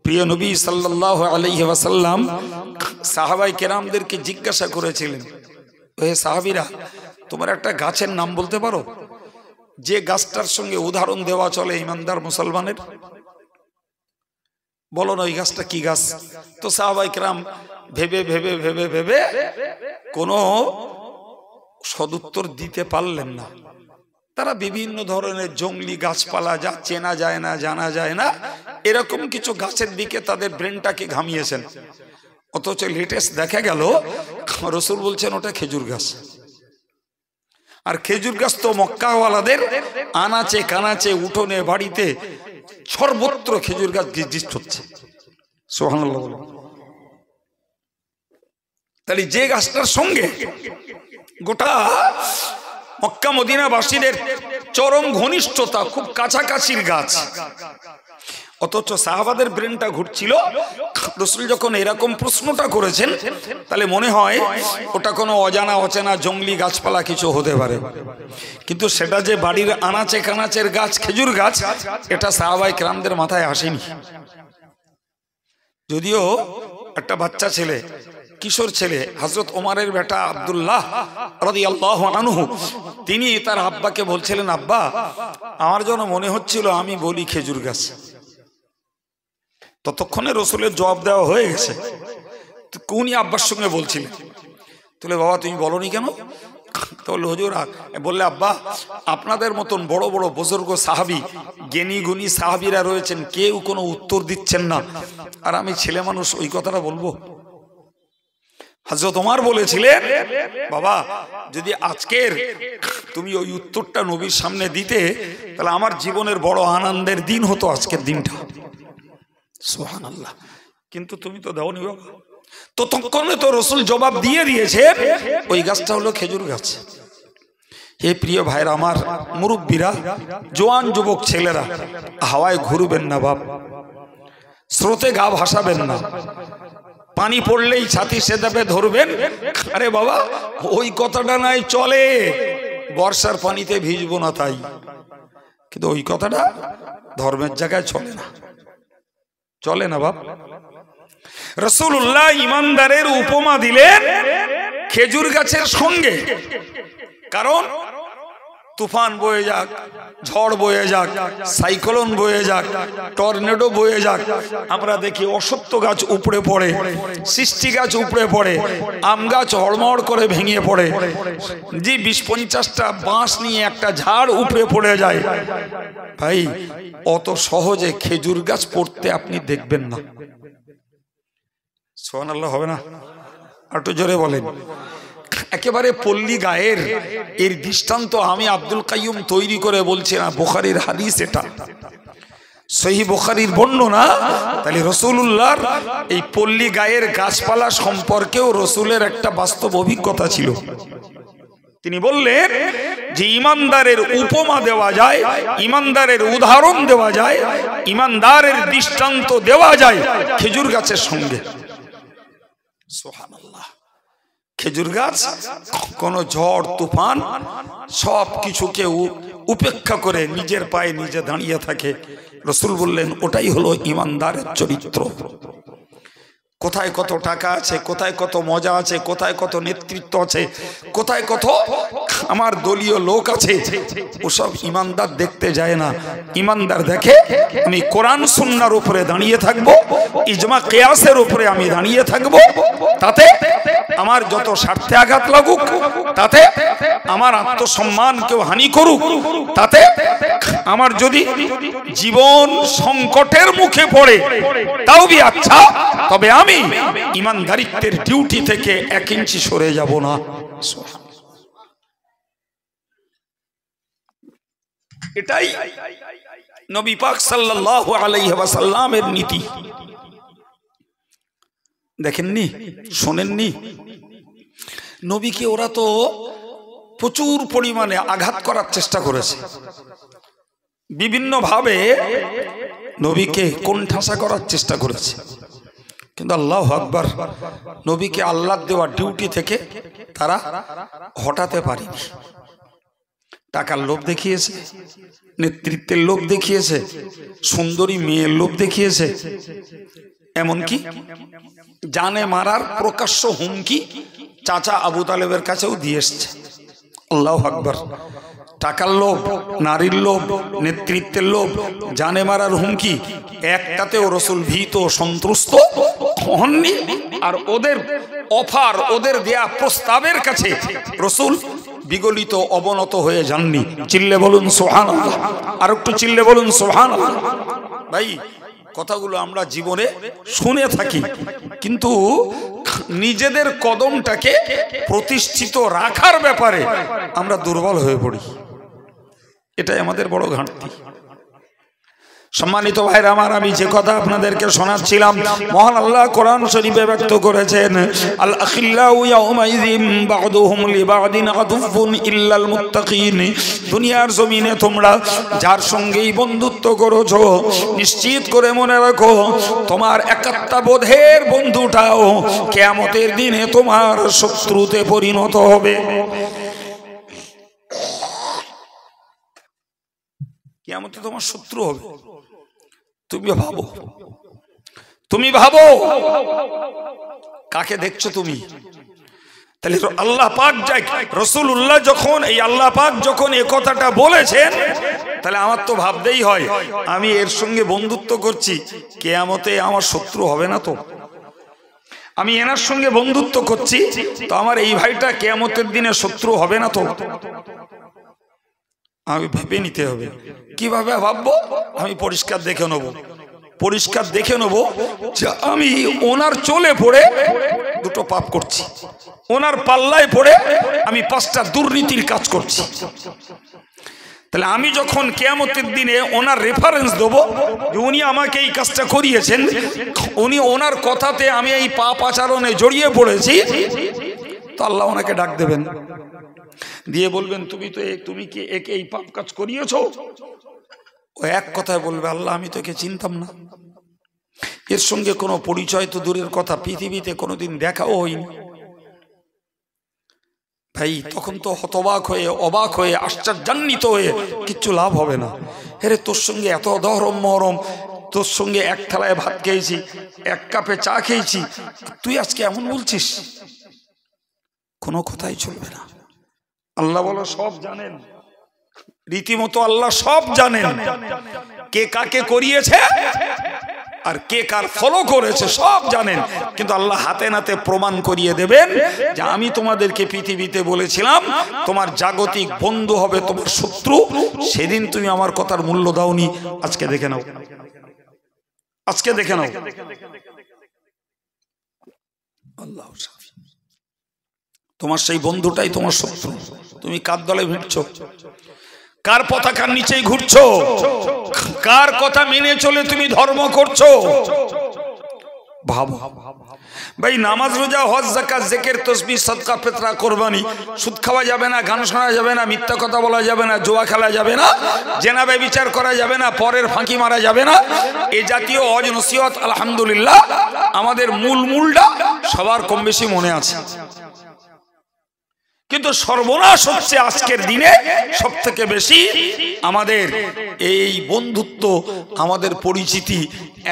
প্রিয় নবী সাল্লাল্লাহু আলাইহি ওয়াসাল্লাম সাহাবায়ে কেরামদেরকে জিজ্ঞাসা করেছিলেন, হে সাহাবীরা, তোমার একটা গাছের নাম বলতে পারো যে গাছটার সঙ্গে উদাহরণ দেওয়া চলে ইমানদার মুসলমানের? বলো না ওই গাছটা কি গাছ? তো সাহাবায়ে কেরাম ভেবে ভেবে ভেবে ভেবে কোনো সদুত্তর দিতে পারলেন না। তারা বিভিন্ন ধরনের জঙ্গলি গাছপালা, যা চেনা যায় না, জানা যায় না, এরকম কিছু গাছের দিকে তাদের ব্রেনটাকে ঘামিয়েছেন। অথচ লেটেস্ট দেখা গেল রাসূল বলছেন ওটা খেজুর গাছ। আর খেজুর গাছ তো মক্কাওয়ালাদের আনাচে কানাচে উঠোনে বাড়িতে সর্বত্র খেজুর গাছ গিজগিজ হচ্ছে। সুবহানাল্লাহ। তাহলে যে গাছটার সঙ্গে গোটা মক্কা মদিনাবাসীদের চরম ঘনিষ্ঠতা, খুব কাছাকাছির গাছ, অথচ সাহাবাদের ব্রেনটা ঘুরছিল। রাসূল যখন এরকম প্রশ্নটা করেছেন, তাহলে মনে হয় ওটা কোনো অজানা অচেনা জঙ্গলি গাছপালা কিছু হতে পারে। কিন্তু সেটা যে বাড়ির আনাচে কানাচের গাছ, খেজুর গাছ, এটা সাহাবায়ে কেরামদের মাথায় আসেনি। যদিও একটা বাচ্চা ছেলে, কিশোর ছেলে, হযরত ওমরের বেটা আব্দুল্লাহ রাদিয়াল্লাহু আনহু, তিনি তার আব্বাকে বলছিলেন, আব্বা, আমার যেন মনে হচ্ছিল আমি বলি খেজুর গাছ। ততক্ষণে রাসূলের জবাব দেওয়া হয়ে গেছে। উনি আব্বার সঙ্গে বলছিলেন, তাহলে বাবা তুমি বলনি কেন? তাহলে হুজুর বললে, আব্বা, আপনাদের মতন বড় বড় বুজুর্গ সাহাবী, জ্ঞানী গুণী সাহাবীরা রয়েছেন, কেউ কোনো উত্তর দিচ্ছেন না, আর আমি ছেলে মানুষ ওই কথাটা বলবো? হযরত ওমর বলেছিলেন, বাবা, যদি আজকের তুমি ওই উত্তরটা নবীর সামনে দিতে, তাহলে আমার জীবনের বড় আনন্দের দিন হতো আজকের দিনটা। সুবহানাল্লাহ। কিন্তু তুমি তো দাওনি বাবা। ততক্ষণে তো রাসূল জবাব দিয়ে দিয়েছেন, ওই গাছটা হলো খেজুর গাছ। হে প্রিয় ভাইরা আমার, মুরব্বীরা, জওয়ান যুবক ছেলেরা, হাওয়ায় ঘুরবেন না বাপ, স্রোতে গা ভাসাবেন না, পানি পড়লেই ছাতি সেদাবে ধরবেন। আরে বাবা, ওই কথাটা নাই চলে, বর্ষার পানিতে ভিজবো না তাই, কিন্তু ওই কথাটা ধর্মের জায়গায় চলে না, চলে না বাপ। রাসূলুল্লাহ ইমানদারের উপমা দিলেন খেজুর গাছের সঙ্গে। কারণ তুফান বয়ে যাক, ঝড় বয়ে যাক, সাইক্লোন বয়ে যাক, টর্নেডো বয়ে যাক, আমরা দেখি অসত্য গাছ উপড়ে পড়ে, সৃষ্টি গাছ উপড়ে পড়ে, আম গাছ হড়মড় করে ভেঙে পড়ে, যে 20-50টা বাঁশ নিয়ে একটা ঝাড় উপড়ে পড়ে যায়। ভাই, অত সহজে খেজুর গাছ পড়তে আপনি দেখবেন না। সুবহানাল্লাহ হবে না? একটু জোরে বলেন। একেবারে পল্লী গায়ের এর দৃষ্টান্ত আমি আব্দুল কাইয়ুম তৈরি করে বলছি না, বুখারীর হাদিস, এটা সহিহ বুখারীর বর্ণনা। তাহলে রাসূলুল্লাহর এই পল্লী গায়ের গাছপালা সম্পর্কেও রাসূলের একটা বাস্তব অভিজ্ঞতা ছিল। তিনি বললেন যে ইমানদারের উপমা দেওয়া যায়, ইমানদারের উদাহরণ দেওয়া যায়, ইমানদারের দৃষ্টান্ত দেওয়া যায় খেজুর গাছের সঙ্গে। সুবহানাল্লাহ। খেজুর গাছ কোনো ঝড় তুফান সব কিছুকে উপেক্ষা করে নিজের পায়ে নিজে দাঁড়িয়ে থাকে। রাসূল বললেন ওটাই হলো ইমানদারের চরিত্র। কোথায় কত টাকা আছে, কোথায় কত মজা আছে, কোথায় কত নেতৃত্ব আছে, কোথায় কত আমার দলীয় লোক আছে, ওসব ইমানদার দেখতে যায় না। ইমানদার দেখে আমি কোরআন সুন্নাহর উপরে দাঁড়িয়ে থাকবো, ইজমা কিয়াসের উপরে আমি দাঁড়িয়ে থাকবো, তাতে আমার যত স্বার্থে আঘাত লাগুক, তাতে আমার আত্মসম্মান কেউ হানি করুক, তাতে আমার যদি জীবন সংকটের মুখে পড়ে তাও বি আচ্ছা, তবে আমি ইমানদারিত্বের ডিউটি থেকে 1 ইঞ্চি সরে যাব না। এটাই নবী পাক সাল্লাল্লাহু আলাইহি ওয়াসাল্লামের নীতি। দেখেননি, শোনেননি? নবীকে ওরা তো প্রচুর পরিমাণে আঘাত করার চেষ্টা করেছে, বিভিন্ন ভাবে নবীকে কোণঠাসা করার চেষ্টা করেছে, কিন্তু আল্লাহু আকবার, নবীকে আল্লাহর দেওয়া ডিউটি থেকে তারা হটাতে পারেনি। টাকার লোভ দেখিয়েছে, নেতৃত্বের লোভ দেখিয়েছে, সুন্দরী মেয়ের লোভ দেখিয়েছে, এমনকি জানে মারার প্রকাশ্য হুমকি চাচা আবু তালেবের কাছেও দিয়ে এসছে। আল্লাহু আকবার। টাকার লোভ, নারীর লোভ, নেতৃত্বের লোভ, জানে মারার হুমকি, একটাতেও রসুল ভীত সন্ত্রস্ত হননি। আর ওদের অফার, ওদের দেয়া প্রস্তাবের কাছে রসুল বিগলিত অবনত হয়ে যাননি। চিল্লে বলুন সুবহানাল্লাহ, আর একটু চিল্লে বলুন সুবহানাল্লাহ। ভাই, কথাগুলো আমরা জীবনে শুনে থাকি, কিন্তু নিজেদের কদমটাকে প্রতিষ্ঠিত রাখার ব্যাপারে আমরা দুর্বল হয়ে পড়ি। এটাই আমাদের বড় ঘাটতি। সম্মানিত ভাইরা আমার, আমি যে কথা আপনাদেরকে শোনাচ্ছিলাম, মহান আল্লাহ কোরআন শরীফে ব্যক্ত করেছেন, আল আখিল্লাউ ইয়াউমাইযিন বা'দুহুম লিবা'দিন আদুফুন ইল্লাল মুত্তাকিন। দুনিয়ার জমিনে তোমরা যার সঙ্গেই বন্ধুত্ব করেছো, নিশ্চিত করে মনে রাখো তোমার একাত্মবোধের বন্ধুটাও কিয়ামতের দিনে তোমার শত্রুতে পরিণত হবে। কিয়ামতে তোমার শত্রু হবে। তুমি ভাবো কাকে দেখছো তুমি? তাহলে আল্লাহ পাক রাসূলুল্লাহ যখন এই আল্লাহ পাক যখন এই কথাটা বলেছেন, তাহলে আমার তো ভাবতেই হয় আমি এর সঙ্গে বন্ধুত্ব করছি, কিয়ামতে আমার শত্রু হবে না তো? আমি এনার সঙ্গে বন্ধুত্ব করছি, তো আমার এই ভাইটা কিয়ামতের দিনে শত্রু হবে না তো? আমি ভেবে নিতে হবে। কিভাবে ভাববো? আমি পরিষ্কার দেখে নেব যে আমি ওনার চলে পড়ে দুটো পাপ করছি, ওনার পাল্লায় পড়ে আমি 5টা দুর্নীতির কাজ করছি। তাহলে আমি যখন কিয়ামতের দিনে ওনার রেফারেন্স দেবো যে উনি আমাকে এই কাজটা করিয়েছেন, উনি ওনার কথাতে আমি এই পাপ আচরণে জড়িয়ে পড়েছি, তো আল্লাহ ওনাকে ডাক দেবেন, দিয়ে বলবেন তুমি কি একে এই পাপ কাজ করিয়েছো? ও এক কথায় বলবে, আল্লাহ আমি তো একে চিনতাম না, এর সঙ্গে কোনো পরিচয় তো দূরের কথা, পৃথিবীতে কোনোদিন দেখাও হয়নি। ভাই, তখন তো হতবাক হয়ে, অবাক হয়ে, আশ্চর্যান্বিত হয়ে কিচ্ছু লাভ হবে না। হেরে, তোর সঙ্গে এত দহরম মহরম, তোর সঙ্গে এক থালায় ভাত খেয়েছি, 1 কাপে চা খেয়েছি, তুই আজকে এমন বলছিস? কোনো কথাই চলবে না। আল্লাহ বলো সব জানেন, রীতিমতো আল্লাহ সব জানেন, কে কাকে করিয়েছে আর কে কার ফলো করেছে সব জানেন। কিন্তু আল্লাহ হাতে নাতে প্রমাণ করিয়ে দেবেন যে আমি তোমাদেরকে পৃথিবীতে বলেছিলাম তোমার জাগতিক বন্ধু হবে তোমার শত্রু, সেদিন তুমি আমার কথার মূল্য দাওনি। আজকে দেখে নাও, আজকে দেখে নাও। আল্লাহ, তোমার সেই বন্ধুটাই তোমার শত্রু। তুমি কার দলে ভিড়ছো? কার পতাকার নিচেই ঘুরছো? কার কথা মেনে চলে তুমি ধর্ম করছো? ভাবো ভাই। নামাজ, রোজা, হজ, যাকাত, জিকির, তাসবিহ, সাদকা, ফিতরা, কুরবানি, সুদ খাওয়া যাবে না, গান শোনা যাবে না, মিথ্যা কথা বলা যাবে না, জুয়া খেলা যাবে না, জেনা ব্যভিচার করা যাবে না, পরের ফাঁকি মারা যাবে না, এই জাতীয় ওয়াজ নসিহত আলহামদুলিল্লাহ আমাদের মূলটা সবার কম বেশি মনে আছে। কিন্তু সর্বনাশ হচ্ছে আজকের দিনে সব থেকে বেশি আমাদের এই বন্ধুত্ব, আমাদের পরিচিতি,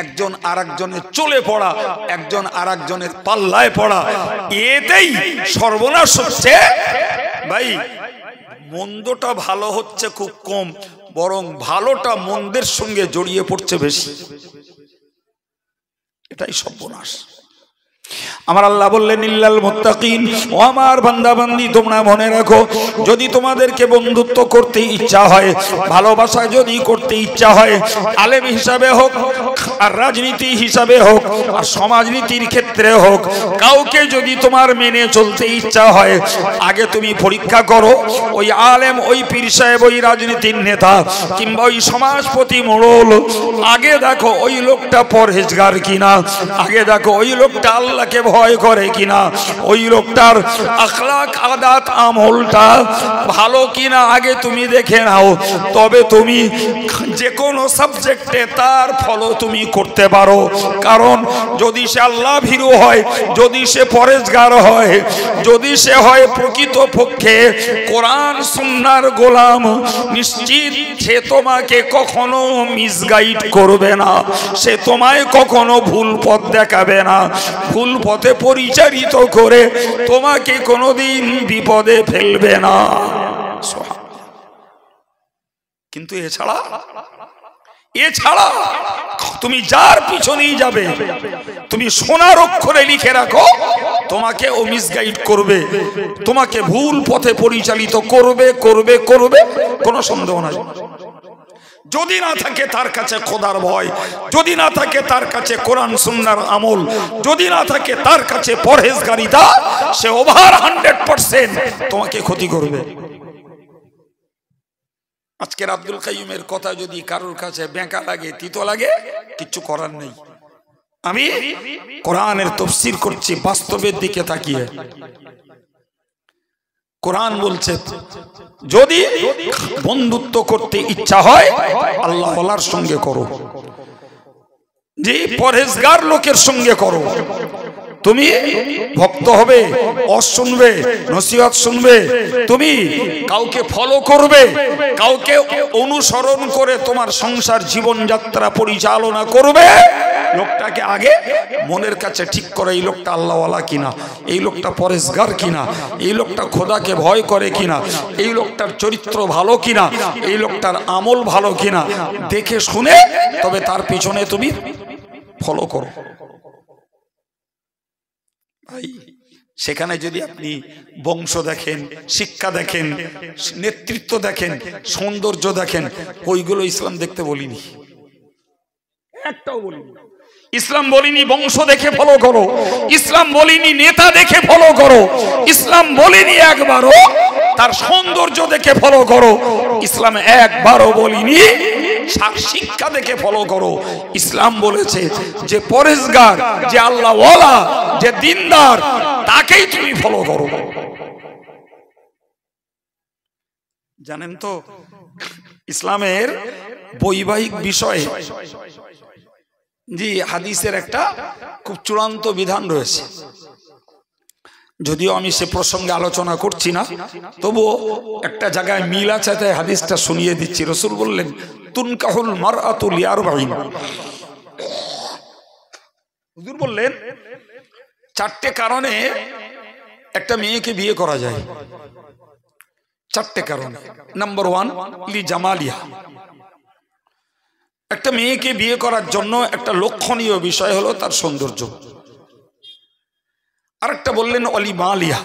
একজন আরেকজনের চলে পড়া, একজন আরেকজনের পাল্লায় পড়া, এতেই সর্বনাশ হচ্ছে। ভাই, মন্দটা ভালো হচ্ছে খুব কম, বরং ভালোটা মন্দের সঙ্গে জড়িয়ে পড়ছে বেশি। এটাই সর্বনাশ। আমার আল্লাহ বললেন ইল্লাল মুত্তাকিন, ও আমার বান্দা বান্দি তোমরা মনে রাখো, যদি তোমাদেরকে বন্ধুত্ব করতে ইচ্ছা হয়, ভালোবাসা যদি করতে ইচ্ছা হয়, আলেম হিসাবে হোক আর রাজনীতি হিসাবে হোক আর সমাজনীতির ক্ষেত্রে হোক, কাউকে যদি তোমার মেনে চলতে ইচ্ছা হয়, আগে তুমি পরীক্ষা করো ওই আলেম, ওই পীর সাহেব, ওই রাজনীতির নেতা কিংবা ওই সমাজপতি মোড়ল, আগে দেখো ওই লোকটা পরহেজগার কিনা, আগে দেখো ওই লোকটা আল্লাহকে ভয় করে কিনা, ওই লোকটার আখলাক আদাত আমলটা ভালো কিনা আগে তুমি দেখে নাও, তবে তুমি যে কোনো সাবজেক্টে তার ফলো তুমি করতে পারো। কারণ যদি সে আল্লাহ ভীরু হয়, যদি সে পরেজগার হয়, যদি সে হয় প্রকৃত পক্ষে কোরআন সুন্নাহর গোলাম, নিশ্চিত সে তোমাকে কখনো মিসগাইড করবে না, সে তোমায় কখনো ভুল পথ দেখাবে না, ভুল পথে পরিচালিত করে তোমাকে কোনোদিন বিপদে ফেলবে না। কিন্তু এছাড়া তুমি যার পিছনেই যাবে, তুমি সোনার অক্ষরে লিখে রাখো, তোমাকে ও মিসগাইড করবে, তোমাকে ভুল পথে পরিচালিত করবে করবে করবে, কোনো সন্দেহ নাই। যদি না থাকে তার কাছে খোদার ভয়, যদি না থাকে তার কাছে কোরআন সুন্নাহর আমল, যদি না থাকে তার কাছে পরহেজগারিতা, সে ওভার 100% তোমাকে ক্ষতি করবে। আজকের আব্দুল কাইয়ুমের কথা যদি কারোর কাছে বেঁকা লাগে, তিতো লাগে, কিচ্ছু করার নেই। আমি কোরআনের তাফসীর করছি বাস্তবের দিকে তাকিয়ে। কোরআন বলছে যদি বন্ধুত্ব করতে ইচ্ছা হয় আল্লাহ ওয়ালার সঙ্গে করো, যে পরহেজগার লোকের সঙ্গে করো। তুমি ভক্ত হবে, ওয়াজ শুনবে, নসিহত শুনবে, তুমি কাউকে ফলো করবে, কাউকে অনুসরণ করে তোমার সংসার জীবনযাত্রা পরিচালনা করবে, লোকটাকে আগে মনের কাছে ঠিক করে এই লোকটা আল্লাহওয়ালা কিনা, এই লোকটা পরেজগার কিনা, এই লোকটা খোদাকে ভয় করে কিনা, এই লোকটার চরিত্র ভালো কিনা, এই লোকটার আমল ভালো কিনা, দেখে শুনে তবে তার পিছনে তুমি ফলো করো। ভাই, সেখানে যদি আপনি বংশ দেখেন, শিক্ষা দেখেন, নেতৃত্ব দেখেন, সৌন্দর্য দেখেন, ওইগুলো ইসলাম দেখতে বলিনি, একটাও বলিনি। ইসলাম বলিনি বংশ দেখে ফলো করো, ইসলাম বলিনি নেতা দেখে ফলো করো, ইসলাম বলিনি একবারও তার সৌন্দর্য দেখে ফলো করো, ইসলাম একবারও বলিনি শিক্ষা দেখে ফলো করো। ইসলাম বলেছে যে পরেজগার, যে আল্লাহওয়ালা, যে দিনদার, তাকেই তুমি ফলো করো। জানেন তো ইসলামের বৈবাহিক বিষয়ে জি হাদিসের একটা খুব চূড়ান্ত বিধান রয়েছে, যদিও আমি সে প্রসঙ্গে আলোচনা করছি না, তবুও একটা জায়গায় মিল আছে, তাই হাদিসটা শুনিয়ে দিচ্ছি। রাসূল বললেন তুনকাহুল মারআতু লিআরবাঈন, হুজুর বললেন 4টে কারণে একটা মেয়েকে বিয়ে করা যায়। 4টে কারণে। নাম্বার 1 লি জামালিহা, একটা মেয়েকে বিয়ে করার জন্য একটা লক্ষণীয় বিষয় হলো তার সৌন্দর্য। আরেকটা বললেন অলি মালিহা,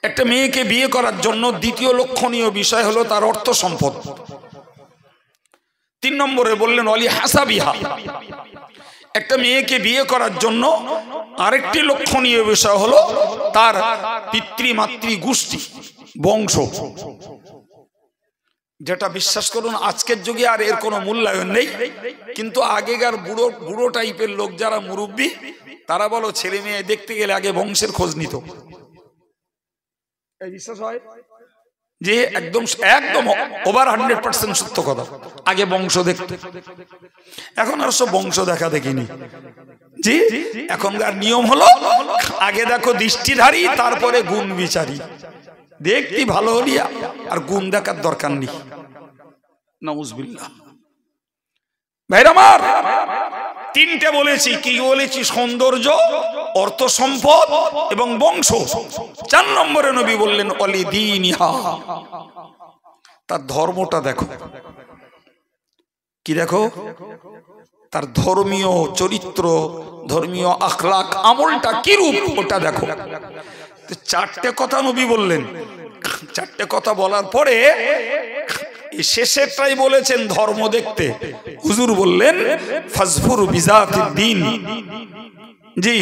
একটা মেয়েকে বিয়ে করার জন্য দ্বিতীয় লক্ষণীয় বিষয় হলো তার অর্থ সম্পদ। 3 নম্বরে বললেন অলি হাসাবিহা, একটা মেয়েকে বিয়ে করার জন্য আরেকটি লক্ষণীয় বিষয় হলো তার পিতৃমাতৃ গোষ্ঠী, বংশ। যেটা বিশ্বাস করুন আজকের যুগে আর এর কোনো মূল্যায়ন নেই, কিন্তু আগেকার বুড়ো বুড়ো টাইপের লোক যারা মুরব্বী, তারা বলো ছেলে মেয়ে দেখতে গেলে আগে বংশের খোঁজ নিত। এই বিশ্বাস হয় যে একদম একদম ওভার 100% সত্য কথা, আগে বংশ দেখতে। এখন আর সব বংশ দেখা দেখিনি জি, এখনকার নিয়ম হলো আগে দেখো দৃষ্টিধারী, তারপরে গুণ বিচারী। দেখতে ভালো হলি আর গুণ দেখার দরকার নেই। নাউজুবিল্লাহ। ভাইরা আমার, 3টে বলেছি, কি বলেছি? সৌন্দর্য, অর্থ সম্পদ এবং বংশ। 4 নম্বরে নবী বললেন অলি দীনিহা, তার ধর্মটা দেখো। কি দেখো? তার ধর্মীয় চরিত্র, ধর্মীয় আখলাক, আমলটা কি রূপ ওটা দেখো। তো চারটে কথা নবী বললেন। চারটে কথা বলার পরে শেষেরটাই বলেছেন ধর্ম দেখতে। হুজুর বললেন ফাজফুর বিজাতিদ দ্বীন, জি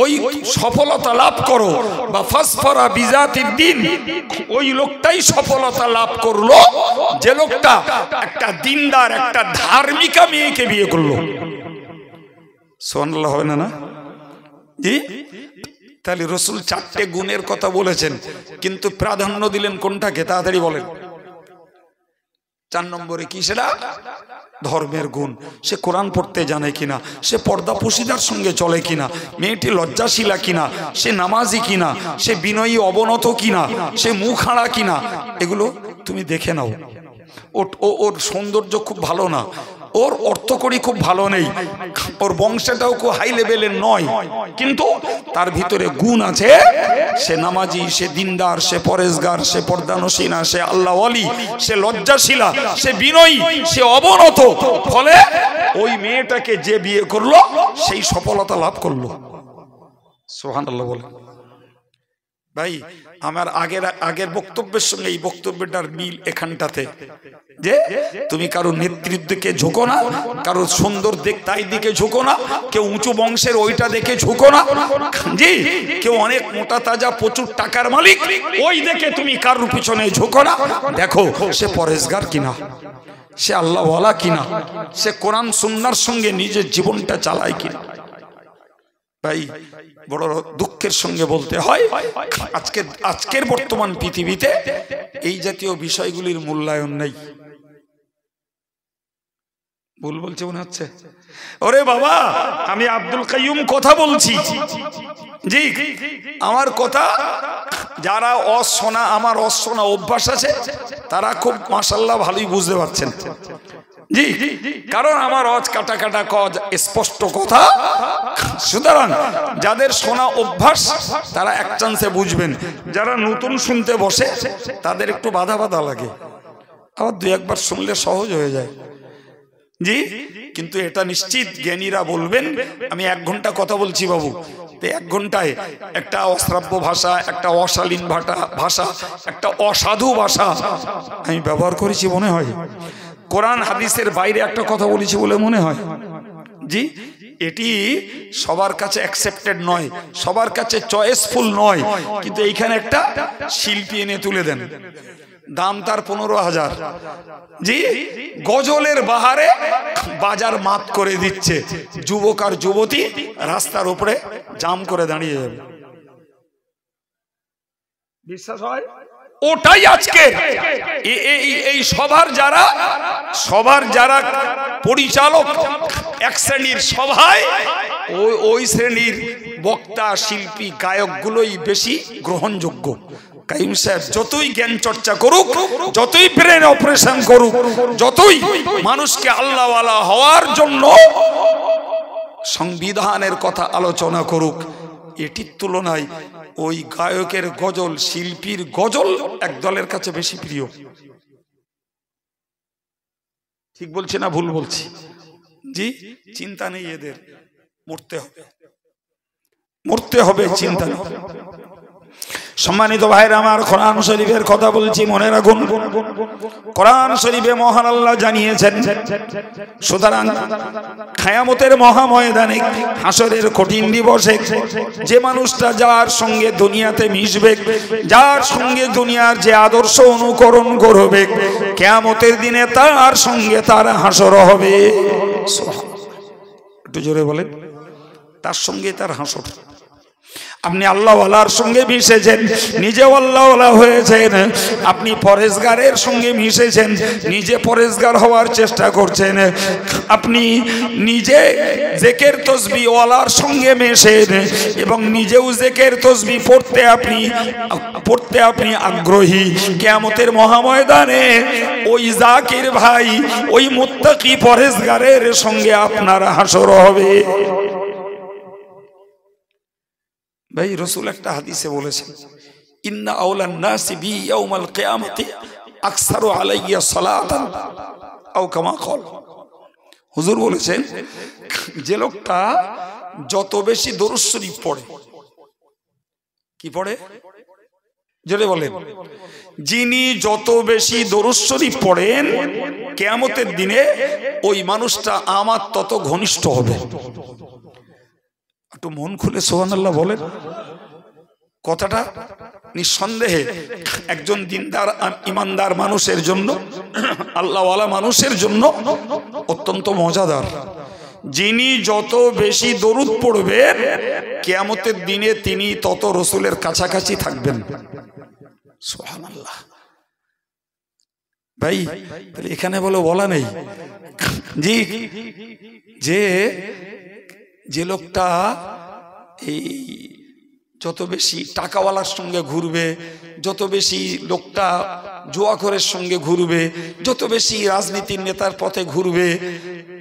ওই সফলতা লাভ করো, বা ফাসফারা বিজাতিদ দ্বীন, ওই লোকটাই সফলতা লাভ করলো যে লোকটা একটা দিনদার, একটা ধার্মিকা মেয়েকে বিয়ে করলো। সুবহানাল্লাহ হবে না? জি, তাহলে রসুল চারটে গুণের কথা বলেছেন, কিন্তু প্রাধান্য দিলেন কোনটাকে? তাড়াতাড়ি বলেন। 4 নম্বরে কি? সেটা ধর্মের গুণ। সে কোরআন পড়তে জানে কিনা, সে পর্দা পুশিদার সঙ্গে চলে কিনা, মেয়েটি লজ্জাশীলা কিনা, সে নামাজি কিনা, সে বিনয়ী অবনত কিনা, সে মুখ হারা কিনা, এগুলো তুমি দেখে নাও। ওর সৌন্দর্য খুব ভালো না, ওর অর্থকড়ি খুব ভালো নেই, ওর বংশটাও খুব হাই লেভেলের নয়, কিন্তু তার ভিতরে গুণ আছে। সে নামাজি, সে দিনদার, সে পরেশগার, সে পর্দানসীনা, সে আল্লাহ ওয়ালি, সে লজ্জাশীলা, সে বিনয়ী, সে অবনত। ফলে ওই মেয়েটাকে যে বিয়ে করলো সেই সফলতা লাভ করলো। সুবহানাল্লাহ বলে। ভাই আমার আগের বক্তব্যের সঙ্গে এই বক্তব্যটার মিল এখানটাতে, যে তুমি কারো নেতৃত্বকে ঝুঁকো না, কারো সুন্দর তাই দিকে ঝুঁকো না, কেউ উঁচু বংশের ওইটা দেখে ঝুঁকো না, জি কেউ অনেক মোটা তাজা প্রচুর টাকার মালিক ওই দেখে তুমি কারোর পিছনে ঝুঁকো না। দেখো সে পরেশগার কিনা, সে আল্লাহওয়ালা কিনা, সে কোরআন সুন্নাহর সঙ্গে নিজের জীবনটা চালায় কিনা। ভাই বড় দুঃখের সঙ্গে বলতে হয়, আজকের বর্তমান পৃথিবীতে এই জাতীয় বিষয়গুলির মূল্যায়ন নেই। ভুল বলছে মনে হচ্ছে? ওরে বাবা, আমি আব্দুল কাইয়ুম কথা বলছি, জি আমার কথা যারা অশোনা, আমার অশোনা অভ্যাস আছে, তারা খুব মাশাআল্লাহ ভালোই বুঝতে পারছেন, জি কারণ আমার অজ কাটা কাটা কজ স্পষ্ট কথা। সুতরাং যাদের শোনা অভ্যাস তারা এক চান্সে বুঝবেন, যারা নতুন শুনতে বসে তাদের একটু বাধা বাধা লাগে, আবার 2-1 বার শুনলে সহজ হয়ে যায়, জি কিন্তু এটা নিশ্চিত জ্ঞানীরা বলবেন। আমি 1 ঘন্টা কথা বলছি বাবু, তো 1 ঘন্টায় একটা অশ্রাব্য ভাষা, একটা অশালীন ভাষা, একটা অসাধু ভাষা আমি ব্যবহার করেছি মনে হয়, কোরআন হাদিসের বাইরে একটা কথা বলেছি বলে মনে হয়, জি এটি সবার কাছে অ্যাকসেপ্টেড নয়, সবার কাছে চয়েসফুল নয়, কিন্তু এইখানে একটা শিল্পী এনে তুলে দেন, দাম তার 15,000, জি গজলের বাহারে বাজার মাত করে দিচ্ছে, যুবক আর যুবতী রাস্তার উপরে জাম করে দাঁড়িয়ে যাবে। বিশ্বাস হয়? ওটাই আজকে এই সবার যারা পরিচালক, এক শ্রেণীর সভায় ওই শ্রেণীর বক্তা, শিল্পী, গায়কগুলোই বেশি গ্রহণযোগ্য। কাইম সাহেব যতই জ্ঞান চর্চা করুক, যতই ব্রেন অপারেশন করুক, যতই মানুষকে আল্লাহওয়ালা হওয়ার জন্য সংবিধানের কথা আলোচনা করুক, এটির তুলনায় ওই গায়কের গজল, শিল্পীর গজল এক দলের কাছে বেশি প্রিয়। ঠিক বলছি না ভুল বলছি? জি চিন্তা নেই, এদের মরতে হবে, চিন্তা নেই। সম্মানিত ভাইরা আমার, কোরআন শরীফের কথা বলছি, মনে রাখুন কোরআন শরীফে মহান আল্লাহ জানিয়েছেন, সুতরাং কিয়ামতের মহা ময়দানে, হাসরের কঠিন দিবসে যে মানুষটা যার সঙ্গে দুনিয়াতে মিশবে, যার সঙ্গে দুনিয়ার যে আদর্শ অনুকরণ করবে, কিয়ামতের দিনে তার সঙ্গে তার হাসর হবে। একটু জোরে বলেন, তার সঙ্গে তার হাসর। আপনি আল্লাহওয়ালার সঙ্গে মিশেছেন, নিজেও আল্লাহওয়ালা হয়েছেন, আপনি পরেশগারের সঙ্গে মিশেছেন, নিজে পরেশগার হওয়ার চেষ্টা করছেন, আপনি নিজে জিকির তাসবিহ ওয়ালার সঙ্গে মেশেন এবং নিজেও জিকির তাসবিহ পড়তে আপনি আগ্রহী। কিয়ামতের মহাময়দানে ওই জাকির ভাই, ওই মুত্তাকি পরেশগারের সঙ্গে আপনার হাসর হবে। ভাই রসুল একটা হাদিসে বলেছেন, ইন্না আওলান নাসি বি ইয়াউমাল কিয়ামতি আকসারু আলাইয়া সালাতান আও কামা ক্বাল। হুজুর বলেছেন যে লোকটা যত বেশি দরুদ শরীফ পড়ে, কি পড়ে জোরে বলেন, যিনি যত বেশি দরুদ শরীফ পড়েন কিয়ামতের দিনে ওই মানুষটা আমার তত ঘনিষ্ঠ হবে। একটু মন খুলে সুবহানাল্লাহ বলেন। কথাটা নিঃসন্দেহে একজন দিনদার ইমানদার মানুষের জন্য, আল্লাহওয়ালা মানুষের জন্য অত্যন্ত মজাদার। যিনি যত বেশি দরুদ পড়বেন কিয়ামতের দিনে তিনি তত রসুলের কাছাকাছি থাকবেন। সুবহানাল্লাহ। ভাই তাহলে এখানে বলা নেই জি যে যে লোকটা এই যত বেশি টাকাওয়ালার সঙ্গে ঘুরবে, যত বেশি লোকটা জুয়াখোরের সঙ্গে ঘুরবে, যত বেশি রাজনীতির নেতার পথে ঘুরবে,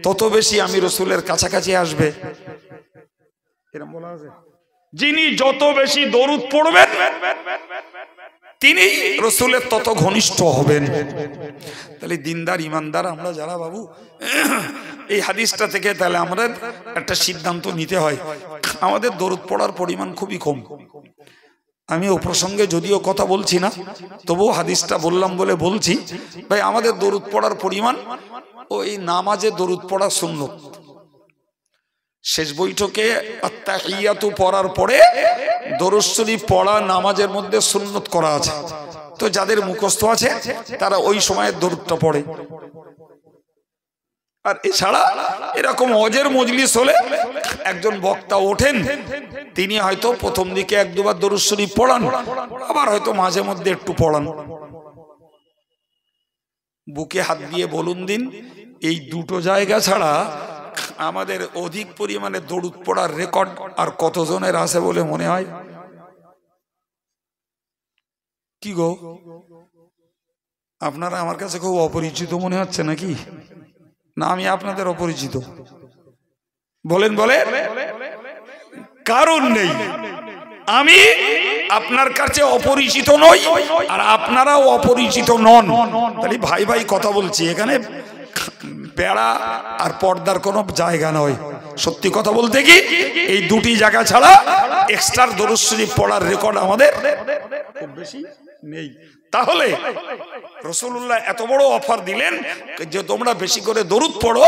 তত বেশি আমি রসুলের কাছাকাছি আসবে। এরকম বলা আছে। যিনি যত বেশি দরুদ পড়বেন তিনি রসুলের তত ঘনিষ্ঠ হবেন। তাহলে দিনদার ইমানদার আমরা যারা বাবু, এই হাদিসটা থেকে তাহলে আমাদের একটা সিদ্ধান্ত নিতে হয়, আমাদের দরুদ পড়ার পরিমাণ খুবই কম। আমি ও প্রসঙ্গে যদিও কথা বলছি না, তবুও হাদিসটা বললাম বলে বলছি। ভাই আমাদের দরুদ পড়ার পরিমাণ ওই নামাজে দরুদ পড়া সুন্নত। শেষ বৈঠকে আত্তাহিয়াতু পড়ার পরে দরুদ শরীফ পড়া নামাজের মধ্যে সুন্নত করা আছে। তো যাদের মুখস্থ আছে তারা ওই সময়ের দরুদটা পড়ে। আর এছাড়া এরকম ওয়াজের মজলিস হলে একজন বক্তা ওঠেন, তিনি হয়তো প্রথম দিকে এক দুবার দরুদ শরীফ পড়ান, আবার হয়তো মাঝে মধ্যে একটু পড়ান। বুকে হাত দিয়ে বলুন দিন, এই দুটো জায়গা ছাড়া আমাদের অধিক পরিমাণে দরুদ পড়ার রেকর্ড আর কতজনের আছে বলে মনে হয়? কি গো, আপনারা আমার কাছে খুব অপরিচিত মনে হচ্ছে নাকি? না আমি আপনাদের অপরিচিত? বলেন বলে কারণ নেই, আমি আপনার কাছে অপরিচিত নই আর আপনারাও অপরিচিত নন। তাহলে ভাই ভাই কথা বলছি, এখানে বেড়া আর পর্দার কোনো জায়গা নয়। সত্যি কথা বলতে কি এই দুটি জায়গা ছাড়া এক্সট্রা দরুদ শরীফ পড়ার রেকর্ড আমাদের খুব বেশি নেই। তাহলে রাসূলুল্লাহ এত বড় অফার দিলেন যে তোমরা বেশি করে দরুদ পড়ো,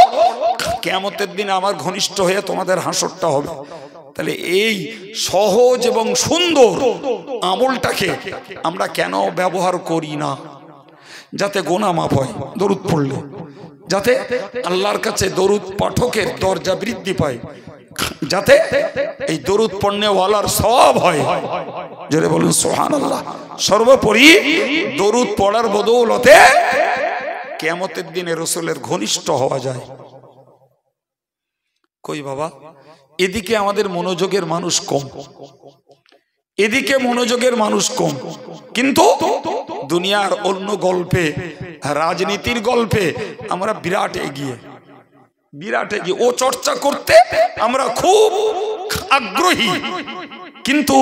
কিয়ামতের দিন আমার ঘনিষ্ঠ হয়ে তোমাদের হাসরটা হবে। তাহলে এই সহজ এবং সুন্দর আমলটাকে আমরা কেন ব্যবহার করি না? যাতে গুনাহ মাফ হয় দরুদ পড়লে, যাতে আল্লাহর কাছে দরুদ পাঠকের দরজা বৃদ্ধি পায়, যাতে এই দরুদ পড়নেওয়ালার সওয়াব হয়। জোরে বলুন সুবহানাল্লাহ। সর্বোপরি দরুদ পড়ার বদৌলতে কিয়ামতের দিনে রাসূলের ঘনিষ্ঠ হওয়া যায়। কই বাবা, এদিকে আমাদের মনোযোগের মানুষ কম, এদিকে মনোযোগের মানুষ কম, কিন্তু দুনিয়ার অন্য গল্পে, রাজনীতির গল্পে আমরা বিরাট এগিয়ে, বিরাট এগিয়ে। ও চর্চা করতে আমরা খুব আগ্রহী, কিন্তু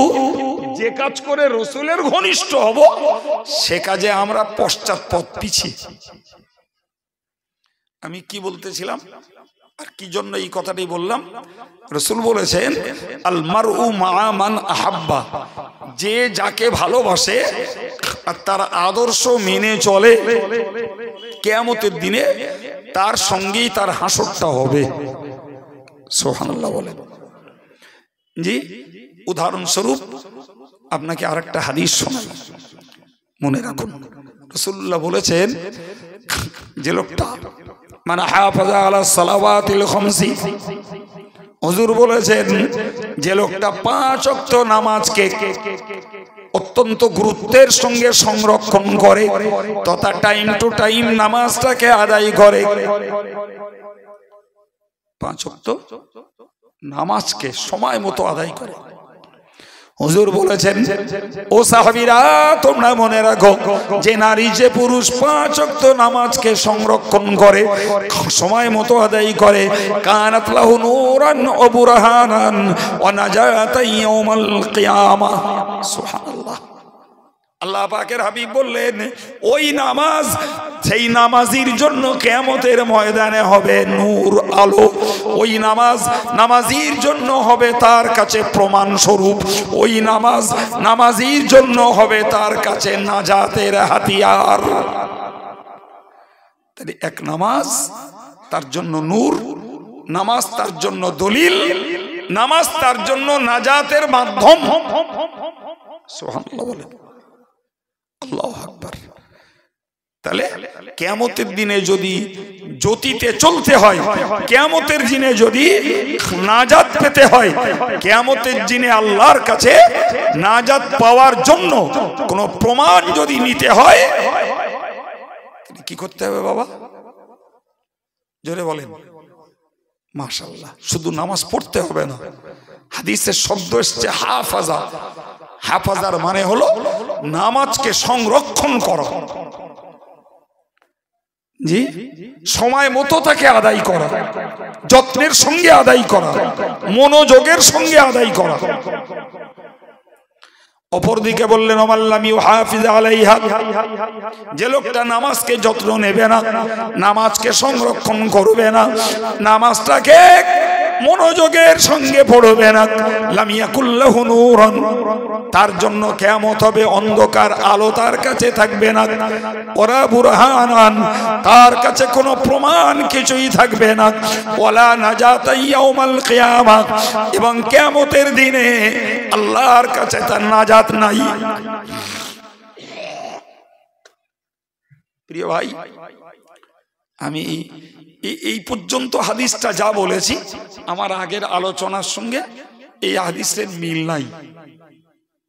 যে কাজ করে রসুলের ঘনিষ্ঠ হব সে কাজে আমরা পশ্চাৎপদ, পিছিয়ে। আমি কি বলতেছিলাম আর কি জন্য এই কথাটাই বললাম? রাসূল বলেছেন আল মারউ মা মান আহাব্বা, যে যাকে ভালোবাসে আর তার আদর্শ মেনে চলে কিয়ামতের দিনে তার সঙ্গেই তার হাসরটা হবে। সুবহানাল্লাহ বলেন। জি, উদাহরণস্বরূপ আপনাকে আরেকটা হাদিস শোনাই, মনে রাখুন। রাসূলুল্লাহ বলেছেন যে লোকটা মান হাফাযা আলা সালাওয়াতিল খামসি, হুজুর বলেছেন যে লোকটা 5 ওয়াক্ত নামাজকে অত্যন্ত গুরুত্বের সঙ্গে সংরক্ষণ করে তথা টাইম টু টাইম নামাজটাকে আদায় করে, 5 ওয়াক্ত নামাজকে সময় মতো আদায় করে। হুজুর বলেছেন ও সাহাবীরা তোমরা মনে রাখো যে নারী যে পুরুষ 5 ওয়াক্ত নামাজকে সংরক্ষণ করে, সময় মতো আদায় করে, কানাত লাহু নূরান ওয়া বুরহানান ওয়া নাজাতান ইয়াউমাল কিয়ামাহ। সুবহানাল্লাহ। আল্লাহ পাকের হাবিব বললেন ওই নামাজ সেই নামাজির জন্য কিয়ামতের ময়দানে হবে নূর, আলো। ওই নামাজির জন্য হবে তার কাছে প্রমাণ স্বরূপ। ওই নামাজির জন্য হবে তার কাছে নাজাতের হাতিয়ার। তাহলে এক নামাজ তার জন্য নূর, নামাজ তার জন্য দলিল, নামাজ তার জন্য নাজাতের মাধ্যম। সুবহানাল্লাহ বলেন, আল্লাহু আকবার। তাহলে কিয়ামতের দিনে যদি জ্যোতিতে চলতে হয়, কিয়ামতের দিনে যদি নাজাত পেতে হয়, কিয়ামতের দিনে আল্লাহর কাছে নাজাত পাওয়ার জন্য কোন প্রমাণ যদি নিতে হয়, কি করতে হবে বাবা? জোরে বলেন মাশাআল্লাহ। শুধু নামাজ পড়তে হবে না, হাদিসের শব্দ এসছে হাফাজা। হাফাজার মানে হলো নামাজকে সংরক্ষণ করা। জি, সময় মতো তাকে আদায় করা, যত্নের সঙ্গে আদায় করা, মনোযোগের সঙ্গে আদায় করা। অপরদিকে বললেন ওমাল্লাম ইউহাফিজ আলাইহা, যে লোকটা নামাজকে যত্ন নেবে না, নামাজকে সংরক্ষণ করবে না, নামাজটাকে মনোযোগের সঙ্গে পড়বে না, লাম ইয়াকুল্লাহু নূরান, তার জন্য কিয়ামত হবে অন্ধকার, আলো তার কাছে থাকবে না। ওরা বুরহানান, তার কাছে কোনো প্রমাণ কিছুই থাকবে না। ওয়ালা নাজাতা ইয়াউমাল কিয়ামাহ, এবং কিয়ামতের দিনে আল্লাহর কাছে তার নাজাত নাই। প্রিয় ভাই, আমি এই পর্যন্ত হাদিসটা যা বলেছি, আমার আগের আলোচনার সঙ্গে এই হাদিসের মিল নাই,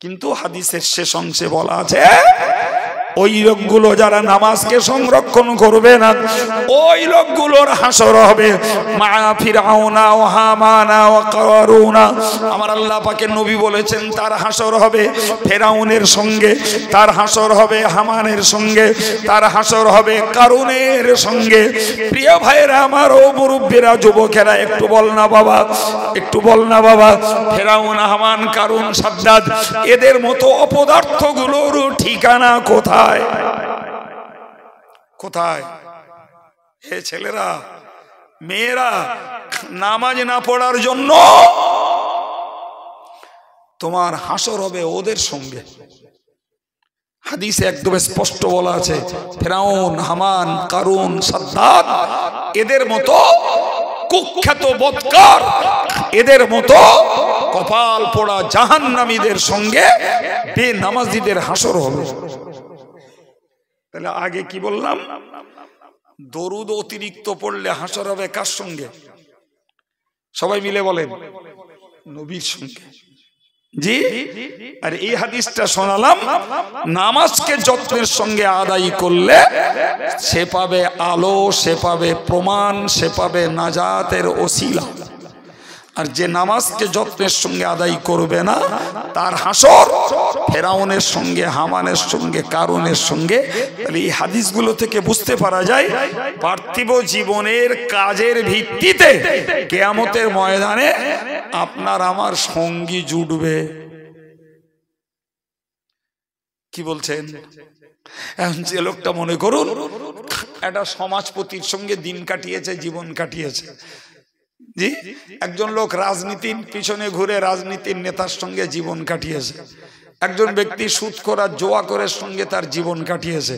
কিন্তু হাদিসের শেষ অংশে বলা আছে ওই লোকগুলো যারা নামাজকে সংরক্ষণ করবে না, ওই লোকগুলোর হাসর হবে মা ফিরাউনা ওয়া হামানা ওয়া কারুনা। আমার আল্লাহ পাকের নবী বলেছেন তার হাসর হবে ফেরাউনের সঙ্গে, তার হাসর হবে হামানের সঙ্গে, তার হাসর হবে কারুনের সঙ্গে। প্রিয় ভাইরা আমার, ও মুরব্বীরা, যুবকেরা, একটু বল না বাবা, একটু বল না বাবা, ফেরাউন, হামান, কারুন, সাদ্দাদ, এদের মতো অপদার্থগুলোর ঠিকানা কোথায়? কোথায়? হে ছেলেরা, মেয়েরা, নামাজ না পড়ার জন্য তোমার হাসর হবে ওদের সঙ্গে। হাদিসে একদম স্পষ্ট বলা আছে ফেরাউন, হামান, কারুন, সাদ্দাদ, এদের মতো কুখ্যাত বদকার, এদের মতো কপাল পোড়া জাহান্নামীদের সঙ্গে বেনামাজিদের হাসর হবে। তাহলে আগে কি বললাম? দরুদ অতিরিক্ত পড়লে হাসর হবে কার সঙ্গে? সবাই মিলে বলেন, নবীর সঙ্গে। জি, আর এই হাদিসটা শোনালাম, নামাজকে যত্নের সঙ্গে আদায় করলে সে পাবে আলো, সে পাবে প্রমাণ, সে পাবে নাজাতের ওসিলা। আর যে নামাজকে যত্নের সঙ্গে আদায় করবে না, তার হাসর ফেরাউনের সঙ্গে, হামানের সঙ্গে, কারুনের সঙ্গে। তাহলে এই হাদিসগুলো থেকে বুঝতে পারা যায় পার্থিব জীবনের কাজের ভিত্তিতে কিয়ামতের ময়দানে আপনার আমার সঙ্গী জুটবে। কি বলছেন? এখন যে লোকটা মনে করুন একটা সমাজপতির সঙ্গে দিন কাটিয়েছে, জীবন কাটিয়েছে, জি, একজন লোক রাজনীতির পিছনে ঘুরে রাজনীতির নেতার সঙ্গে জীবন কাটিয়েছে, একজন ব্যক্তি সুদ করা জোয়া করার সঙ্গে তার জীবন কাটিয়েছে।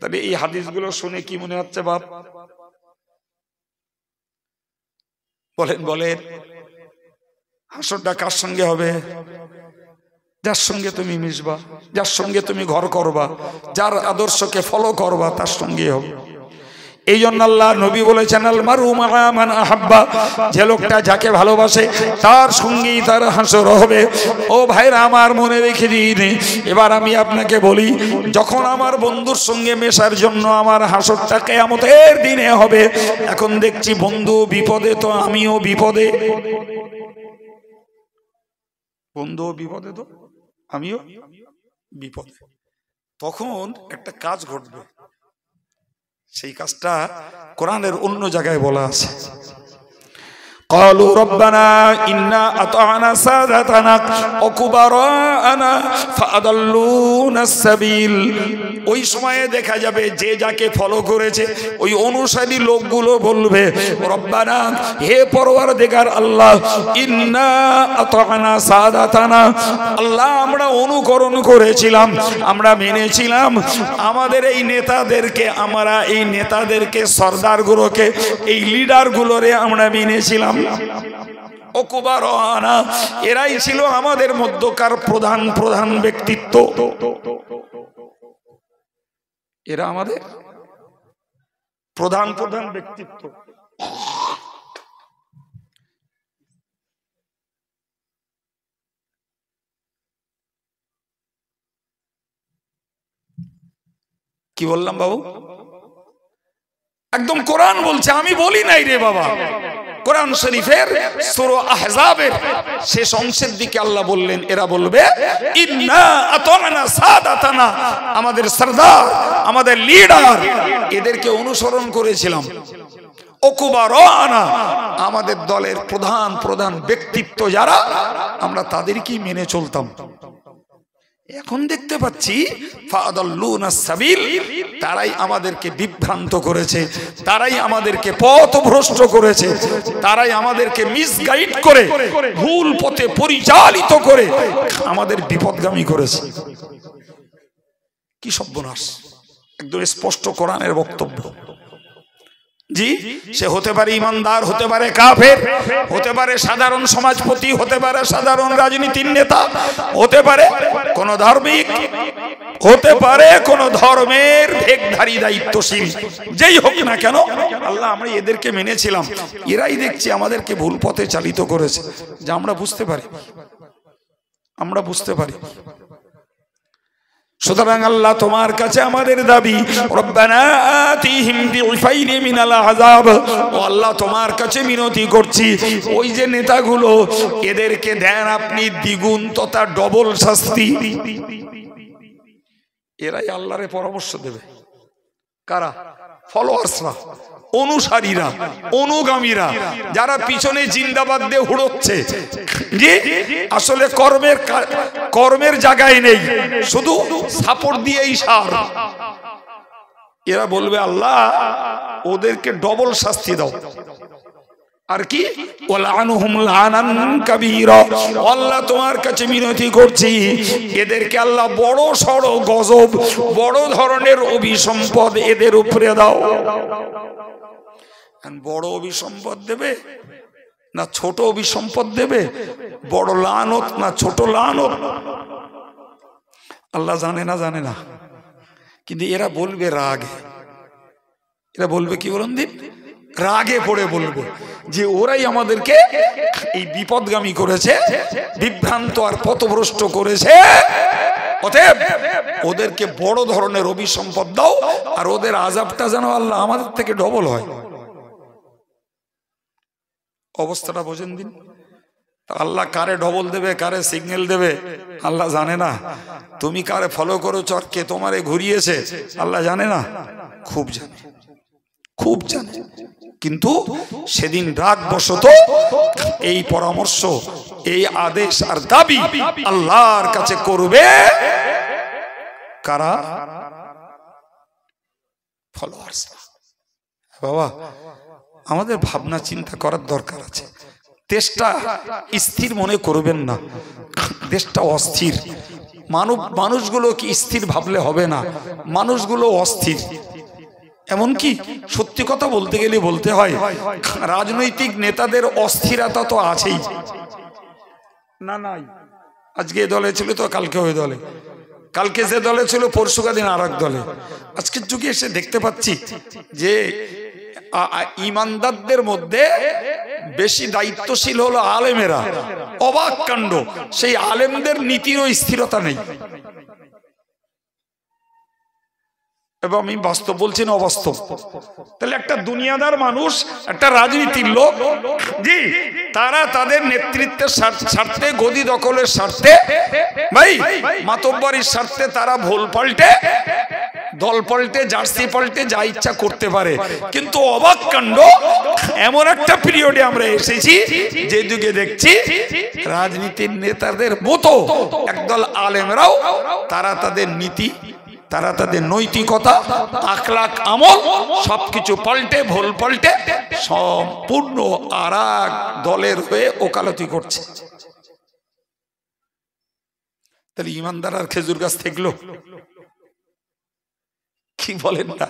তবে এই হাদিসগুলো শুনে কি মনে হচ্ছে বাপ? বলেন বলেন, হাসরটা কার সঙ্গে হবে? যার সঙ্গে তুমি মিশবা, যার সঙ্গে তুমি ঘর করবা, যার আদর্শকে ফলো করবা, তার সঙ্গে হবে। এই জন্য আল্লাহ নবী বলেছেন আল মারু মা মান আহাব্বা, যে লোকটা যাকে ভালোবাসে তার সঙ্গেই তার হাসর হবে। ও ভাইরা আমার, মনে রেখে দিন। এবার আমি আপনাকে বলি, যখন আমার বন্ধুর সঙ্গে মেশার জন্য আমার হাসরটা কিয়ামতের দিনে হবে, এখন দেখছি বন্ধু বিপদে তো আমিও বিপদে, বন্ধু বিপদে তো আমিও বিপদে। তখন একটা কাজ ঘটবে, সেই কাজটা কোরআনের অন্য জায়গায় বলা আছে। قالوا ربنا إنا أطعنا سادتنا وكبراءنا فأضلونا السبيل। ওই সময়ে দেখা যাবে যে যাকে ফলো করেছে ওই অনুসারী লোকগুলো বলবে রব্বানা, হে পরওয়ারদিগার আল্লাহ, ইন্না আতা'না সাদাতানা, আল্লাহ আমরা অনুকরণ করেছিলাম, আমরা মেনেছিলাম আমাদের এই নেতাদেরকে, আমরা এই নেতাদেরকে, সরদারগুলোকে, এই লিডারগুলোরে আমরা মেনেছিলাম। ওকুবারানা, এরাই ছিল আমাদের মধ্যকার প্রধান প্রধান ব্যক্তিত্ব, এরা আমাদের প্রধান প্রধান ব্যক্তিত্ব। কি বললাম বাবু? একদম কোরআন বলছে, আমি বলি নাই রে বাবা। কোরআন শরীফের সূরা আহজাবের শেষ অংশের দিকে আল্লাহ বললেন, এরা বলবে ইন্না আতা'না সাদাতানা, আমাদের সরদার, আমাদের লিডার, এদেরকে অনুসরণ করেছিলাম। ওকুবারানা, আমাদের দলের প্রধান প্রধান ব্যক্তিত্ব যারা, আমরা তাদেরকেই মেনে চলতাম। এখন দেখতে পাচ্ছি ফাদাল্লুনাস সাবিল, তারাই আমাদেরকে বিভ্রান্ত করেছে, তারাই আমাদেরকে পথভ্রষ্ট করেছে, তারাই আমাদেরকে মিসগাইড করে ভুল পথে পরিচালিত করে আমাদের বিপদগামী করেছে। কি সর্বনাশ! একদম স্পষ্ট কোরআনের বক্তব্য। জি, সে হতে পারে ইমানদার, হতে পারে কাফের, হতে পারে সাধারণ সমাজপতি, হতে পারে সাধারণ রাজনীতির নেতা, হতে পারে কোন ধার্মিক, হতে পারে কোন ধর্মের ভেকধারী দায়িত্বশীল, যেই হোক না কেন, আল্লাহ আমরা এদেরকে মেনেছিলাম, এরাই দেখছি আমাদেরকে ভুল পথে চালিত করেছে। যা আমরা বুঝতে পারি, আমরা বুঝতে পারি। সুতরাং আল্লাহ তোমার কাছে আমাদের দাবি, রব্বানা আতিহিম দিফাইনি মিনাল আযাব, ও আল্লাহ তোমার কাছে মিনতি করছি, ওই যে নেতাগুলো, এদেরকে দেন আপনি দ্বিগুণ তথা ডবল শাস্তি। এরাই আল্লাহরে পরামর্শ দেবে। কারা? ফলোয়ার্সরা, অনুসারীরা, অনুগামীরা, যারা পিছনে জিন্দাবাদ দিয়ে হুড়োচ্ছে, যে আসলে কর্মের জায়গায় নেই, শুধু সাপোর্ট দিয়েই সার। এরা বলবে আল্লাহ ওদেরকে ডবল শাস্তি দাও। আর কি? ওয়ালানহুম লানান কাবীরা, আল্লাহ তোমার কাছে মিনতি করছি, এদেরকে আল্লাহ বড় সড় গজব, বড় ধরনের অভিসম্পদ এদের উপরে দাও। বড় অভিসম্পদ দেবে না ছোট অভিসম্পদ দেবে? বড় লানত না ছোট লানত? আল্লাহ জানে না, জানে না। কিন্তু এরা বলবে রাগে, এরা বলবে কি বলুন দিন, রাগে পড়ে বলবে যে ওরাই আমাদেরকে এই বিপদগামী করেছে, বিভ্রান্ত আর পথভ্রষ্ট করেছে, অতএব ওদেরকে বড় ধরনের অভিসম্পদ দাও, আর ওদের আযাবটা যেন আল্লাহ আমাদের থেকে ডবল হয়। অবস্থাটা বোঝেন দিন। আল্লাহ কারে ডবল দেবে, কারে সিগন্যাল দেবে আল্লাহ জানে না? তুমি কারে ফলো করেছ আর কে তোমারে ঘুরিয়েছে আল্লাহ জানে না? খুব জানে, খুব জানে। কিন্তু সেদিন রাগ বশত এই পরামর্শ, এই আদেশ আর দাবি আল্লাহর কাছে করবে কারা? ফলোয়ার্স। বাবা, আমাদের ভাবনা চিন্তা করার দরকার আছে। দেশটা স্থির মনে করবেন না, দেশটা অস্থির। মানুষগুলো কি স্থির ভাবলে হবে না, মানুষগুলো অস্থির। এমনকি সত্যি কথা বলতে গেলে বলতে হয়, রাজনৈতিক নেতাদের অস্থিরতা তো আছেই। না নাই, আজকে এ দলে ছিল তো কালকে ওই দলে, কালকে যে দলে ছিল পরশুকা দিন আর এক দলে। আজকের যুগে এসে দেখতে পাচ্ছি যে ইমানদারদের মধ্যে বেশি দায়িত্বশীল হলো আলেমেরা। অবাক কাণ্ড, সেই আলেমদের নীতিরও স্থিরতা নেই। এবং আমি বাস্তব বলছি না অবাস্তব। তাহলে একটা দুনিয়াদার মানুষ, একটা রাজনীতির লোক, জি, তারা তাদের নেতৃত্বের স্বার্থে, গদি দখলের স্বার্থে, ভাই মাতব্বরির স্বার্থে তারা ভুল পাল্টে দল পাল্টে জার্সি পাল্টে যা ইচ্ছা করতে পারে, কিন্তু অবাক কাণ্ড এমন একটা পিরিয়ডে আমরা এসেছি যে যুগে দেখছি রাজনীতির নেতাদের মতো একদল আলেমরাও তারা তাদের নীতি, তারা তাদের নৈতিকতা, আখলাক, আমল সবকিছু পাল্টে ভুল পাল্টে সম্পূর্ণ আরেক দলের হয়ে ওকালতি করছে। তাহলে ইমানদার আর খেজুর গাছ থাকলো? কি বলেন না,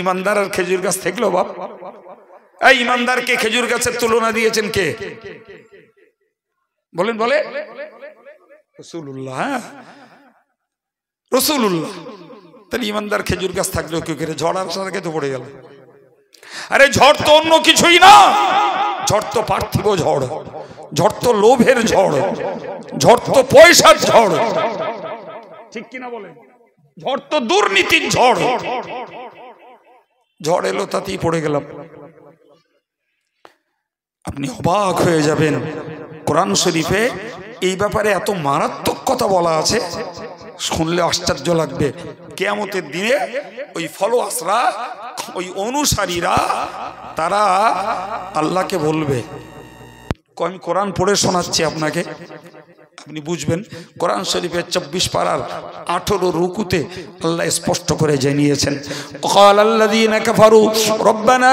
ইমানদার আর খেজুর গাছ থাকলো? বাপ, এই ইমানদারকে খেজুর গাছের তুলনা দিয়েছেন কে? বলেন বলে রাসূলুল্লাহ। রাসূলুল্লাহ। তাহলে ইমানদার খেজুর গাছ থাকলেও কি করে? ঝড় আসার আগে তো পড়ে গেল। আরে ঝড় তো অন্য কিছুই না, ঝড় তো পার্থিব ঝড়, ঝড় তো লোভের ঝড়, ঝড় তো পয়সার ঝড়, ঠিক কিনা বলেন? ঝড় তো দুর্নীতির ঝড়। ঝড় এলো তাতেই পড়ে গেলাম। আপনি অবাক হয়ে যাবেন, কোরআন শরীফে এই ব্যাপারে এত মারাত্মক কথা বলা আছে, শুনলে আশ্চর্য লাগবে। কিয়ামতের দিনে ওই ফলোয়ার্সরা, ওই অনুসারীরা, তারা আল্লাহকে বলবে, আমি কোরআন পড়ে শোনাচ্ছি আপনাকে, আপনি বুঝবেন। কোরআন শরীফের 24 পারার 18 রুকুতে আল্লাহ স্পষ্ট করে জানিয়েছেন, ক্বালাল্লাযীনা কাফারু রব্বানা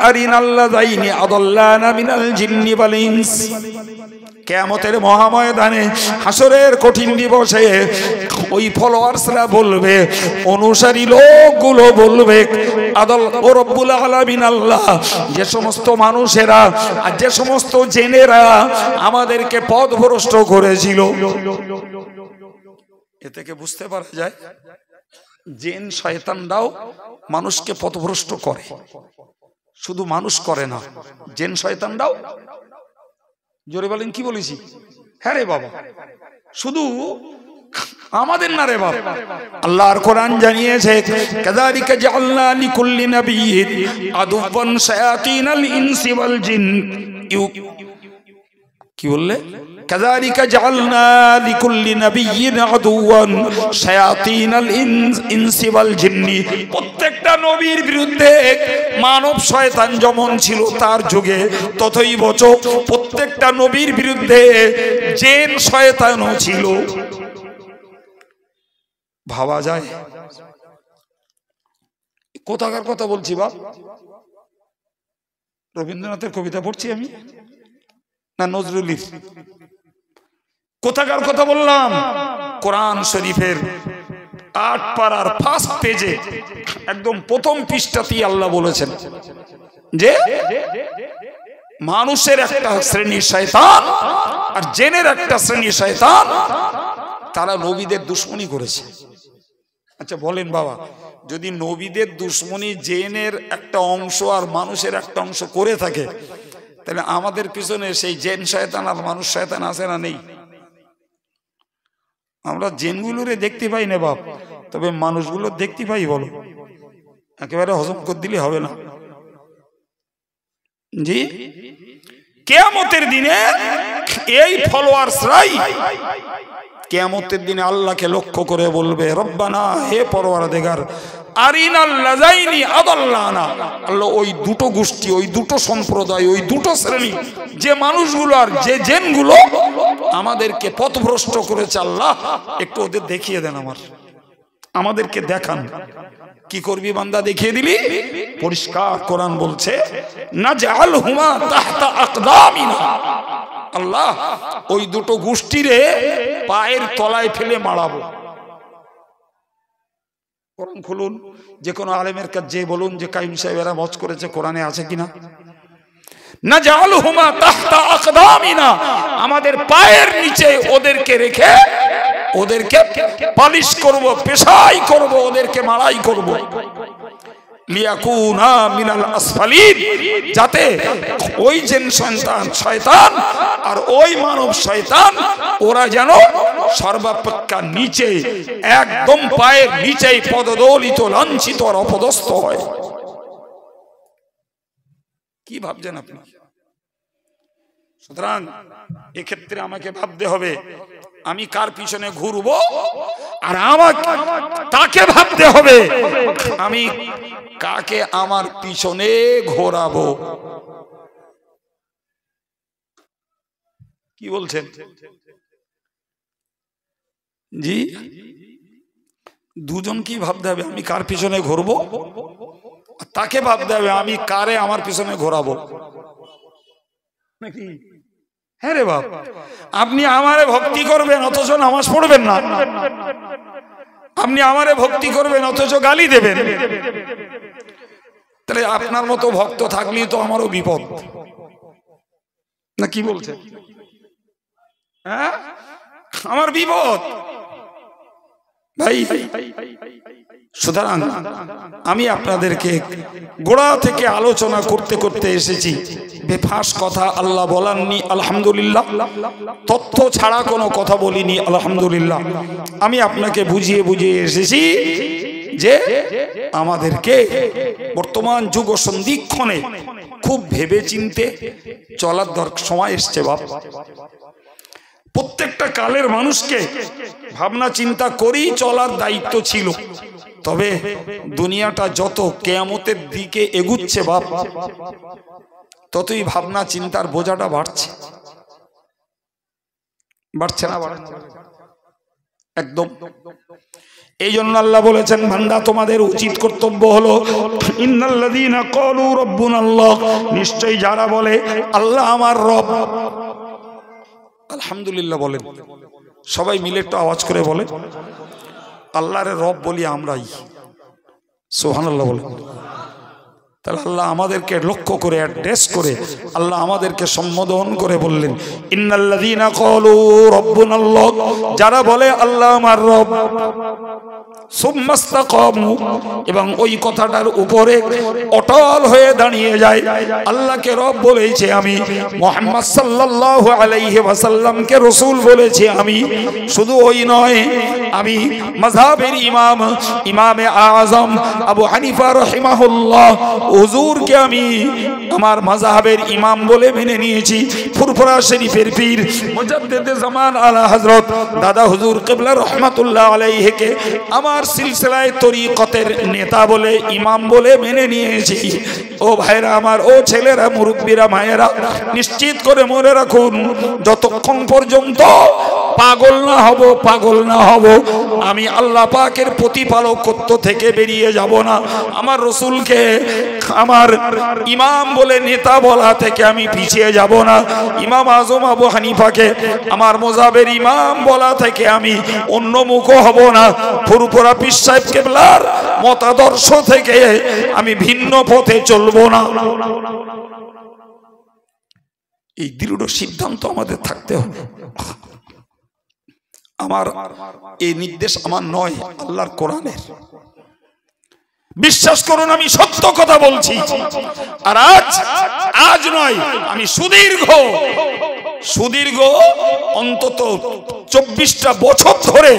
আরিনাল্লাযাইনি আদাল্লানা মিনাল জিন্নি ওয়াল ইনস। কিয়ামতের মহাময়দানে, হাসরের কঠিন দিবসে ওই ফলোয়ার্সরা বলবে, অনুসারী লোকগুলো বলবে, আদল ও রব্বুল আলামিন আল্লাহ, যে সমস্ত মানুষেরা আর যে সমস্ত জেনেরা আমাদেরকে পথভ্রষ্ট করেছিল। এ থেকে বুঝতে পারা যায় জিন শয়তানরাও মানুষকে পথভ্রষ্ট করে, শুধু মানুষ করে না, জিন শয়তানরাও। জোরে বলেন, কি বলেছি? হ্যাঁ রে বাবা, শুধু আমাদের না রে বাবা। আল্লাহর কোরআন জানিয়েছে, কাযালিকা জাআলনা লিকুল্লি নাবিয়্যিন আদুওয়ান শায়াতিনাল ইনসি ওয়াল জিন। কি বললে? কাযালিকা জাআলনা লিকুল্লি নাবিয়্যিন আদুওয়ান শায়াতিনাল ইনসি ওয়াল জিন্নি। প্রত্যেকটা নবীর বিরুদ্ধে মানব শয়তান যেমন ছিল তার যুগে, ততই বছর প্রত্যেকটা নবীর বিরুদ্ধে জিন শয়তানও ছিল। ভাবা যায়? কোথাকার কথা বলছি বাপ? রবীন্দ্রনাথের কবিতা পড়ছি আমি না নজরুলের? কোথাকার কথা বললাম? কোরআন শরীফের 8 পারার ফার্স্ট পেজে একদম প্রথম পৃষ্ঠাতেই আল্লাহ বলেছেন যে মানুষের একটা শ্রেণী শয়তান আর জিনের একটা শ্রেণী শয়তান, তারা নবীদের দুশমনি করেছে। আচ্ছা বলেন বাবা, যদি নবীদের দুশমনি জিনের একটা অংশ আর মানুষের একটা অংশ করে থাকে, তাহলে আমাদের পিছনে সেই জিন শয়তান আর মানুষ শয়তান আছে না নেই? আমরা জিনগুলোরে দেখতে পাই না বাপ, তবে মানুষগুলো দেখতে পাই। বলো, একেবারে হজম করে দিলে হবে না। জি, কিয়ামতের দিনে এই ফলোয়ার্সরাই কিয়ামতের দিনে আল্লাহকে লক্ষ্য করে বলবে, রব্বানা, হে পরওয়ারদিগার, আরিনাল্লাযাইনি আদাল্লানা। আল্লাহ ওই দুটো গোষ্ঠী, ওই দুটো সম্প্রদায়, ওই দুটো শ্রেণী, যে মানুষগুলো আর যে জিনগুলো আমাদেরকে পথভ্রষ্ট করেছে, আল্লাহ একটু ওদের দেখিয়ে দেন, আমাদেরকে দেখান। কি করবি বান্দা? দেখিয়ে দিলি। পরিষ্কার কোরআন বলছে, নাজআলহুমা তাহতা আকদামিনা। আল্লাহ ওই দুটো গোষ্ঠীরে পায়ের তলায় ফেলে মারাবো। কোরআন খুলুন, যে কোনো আলেমের কাছে বলুন যে কাইম সাহেবেরা মজ করেছে, কোরআনে আছে কিনা? নাজআলহুমা তাহতা আকদামিনা, আমাদের পায়ের নিচে ওদেরকে রেখে ওদেরকে পালিশ করব, পেশাই করব, ওদেরকে মারাই করব। লিয়াকুনা মিনাল আসফালিন, যাতে ওই জিন শয়তান আর ওই মানব শয়তান ওরা যেন সর্বাপেক্ষা নিচে, একদম পায়ের নিচেই পদদলিত, লাঞ্ছিত আর অপদস্থ হয়। কি ভাবছেন আপনি? সুতরাং এক্ষেত্রে আমাকে ভাবতে হবে, আমি কার পিছনে ঘুরবো আর আমাকে তাকে ভাবতে হবে আমি কাকে আমার পিছনে ঘোরাবো। কি বলছেন জি? দুজন কি ভাবতে হবে আমি কার পিছনে ঘুরবো, তাকে ভাবতে হবে আমি কারে আমার পিছনে ঘোরাবো নাকি? হ্যাঁ রে বাপ, আপনি আমারে ভক্তি করবেন অথচ নামাজ পড়বেন না, আপনি আমারে ভক্তি করবেন অথচ গালি দেবেন, তাহলে আপনার মতো ভক্ত থাকলেই তো আমারও বিপদ না? কি বলছেন? হ্যাঁ, আমার বিপদ ভাই। সুতরাং আমি আপনাদেরকে গোড়া থেকে আলোচনা করতে করতে এসেছি, বেফাস কথা আল্লাহ বলাননি আলহামদুলিল্লাহ, তথ্য ছাড়া কোনো কথা বলিনি আলহামদুলিল্লাহ। আমি আপনাকে বুঝিয়ে বুঝিয়ে এসেছি যে আমাদেরকে বর্তমান যুগ সন্ধিক্ষণে খুব ভেবে চিনতে চলার সময় এসছে বাপ। প্রত্যেকটা কালের মানুষকে ভাবনা চিন্তা করেই চলার দায়িত্ব ছিল। তবে দুনিয়াটা যত কিয়ামতের দিকে এগুচ্ছে বাপ, ততই ভাবনা চিন্তার বোঝাটা বাড়ছে, বাড়ছে না? একদম। এই জন্য আল্লাহ বলেছেন, বান্দা তোমাদের উচিত কর্তব্য হলো ইন্নাল্লাযীনা ক্বালু রাব্বুনাল্লাহ, নিশ্চয়ই যারা বলে আল্লাহ আমার রব। আলহামদুলিল্লাহ বলেন, সবাই মিলে একটু আওয়াজ করে বলে আল্লাহর রব বলি আমরাই। সুবহানাল্লাহ বলেন। তাহলে আল্লাহ আমাদেরকে লক্ষ্য করে অ্যাড্রেস করে আল্লাহ আমাদেরকে সম্বোধন করে বললেন ইন্নাল্লাযীনা ক্বালু রাব্বুনাল্লাহ, যারা বলে আল্লাহ আমার রব, সুম্মাস্তাকামু, এবং ওই কথাটার উপরে অটল হয়ে দাঁড়িয়ে যায়। আল্লাহকে রব বলেছে আমি, মুহাম্মদ সাল্লাল্লাহু আলাইহি ওয়াসাল্লামকে রাসূল বলেছি আমি। শুধু ওই নয়, আমি মাযহাবের ইমাম, ইমামে আযম আবু হানিফা রাহিমাহুল্লাহ হুজুরকে আমি আমার মাযহাবের ইমাম বলে মেনে নিয়েছি। ফুরফুরা শরীফের পীর মুজাদ্দিদে জামান আলা হযরত দাদা হুজুর কিবলা রাহমাতুল্লাহ আলাইহিকে আমার সিলসিলায়ে তরিকতের নেতা বলে, ইমাম বলে মেনে নিয়েছি। ও ভাইরা আমার, ও ছেলেরা, মুরব্বীরা, মায়েরা, নিশ্চিত করে মনে রাখুন, যতক্ষণ পর্যন্ত পাগল না হব আমি আল্লাহ পাকের প্রতিপালকত্ব থেকে বেরিয়ে যাব না। আমার রাসূলকে আমার ইমাম বলে নেতা বলা থেকে আমি পিছিয়ে যাব না। ইমাম আজম আবু হানিফাকে আমার মাযহাবের ইমাম বলা থেকে আমি অন্যমুখ হব না। ফুরফুরা পীর সাহেব কেবলার মতাদর্শ থেকে আমি ভিন্ন পথে চলবো না। এই দৃঢ় সিদ্ধান্ত আমাদের থাকতে হবে। আমার এই নির্দেশ আমার নয়, আল্লাহর কোরআনের। বিশ্বাস করুন আমি সত্য কথা বলছি। আর আজ নয়, আমি সুদীর্ঘ অন্তত 24টা বছর ধরে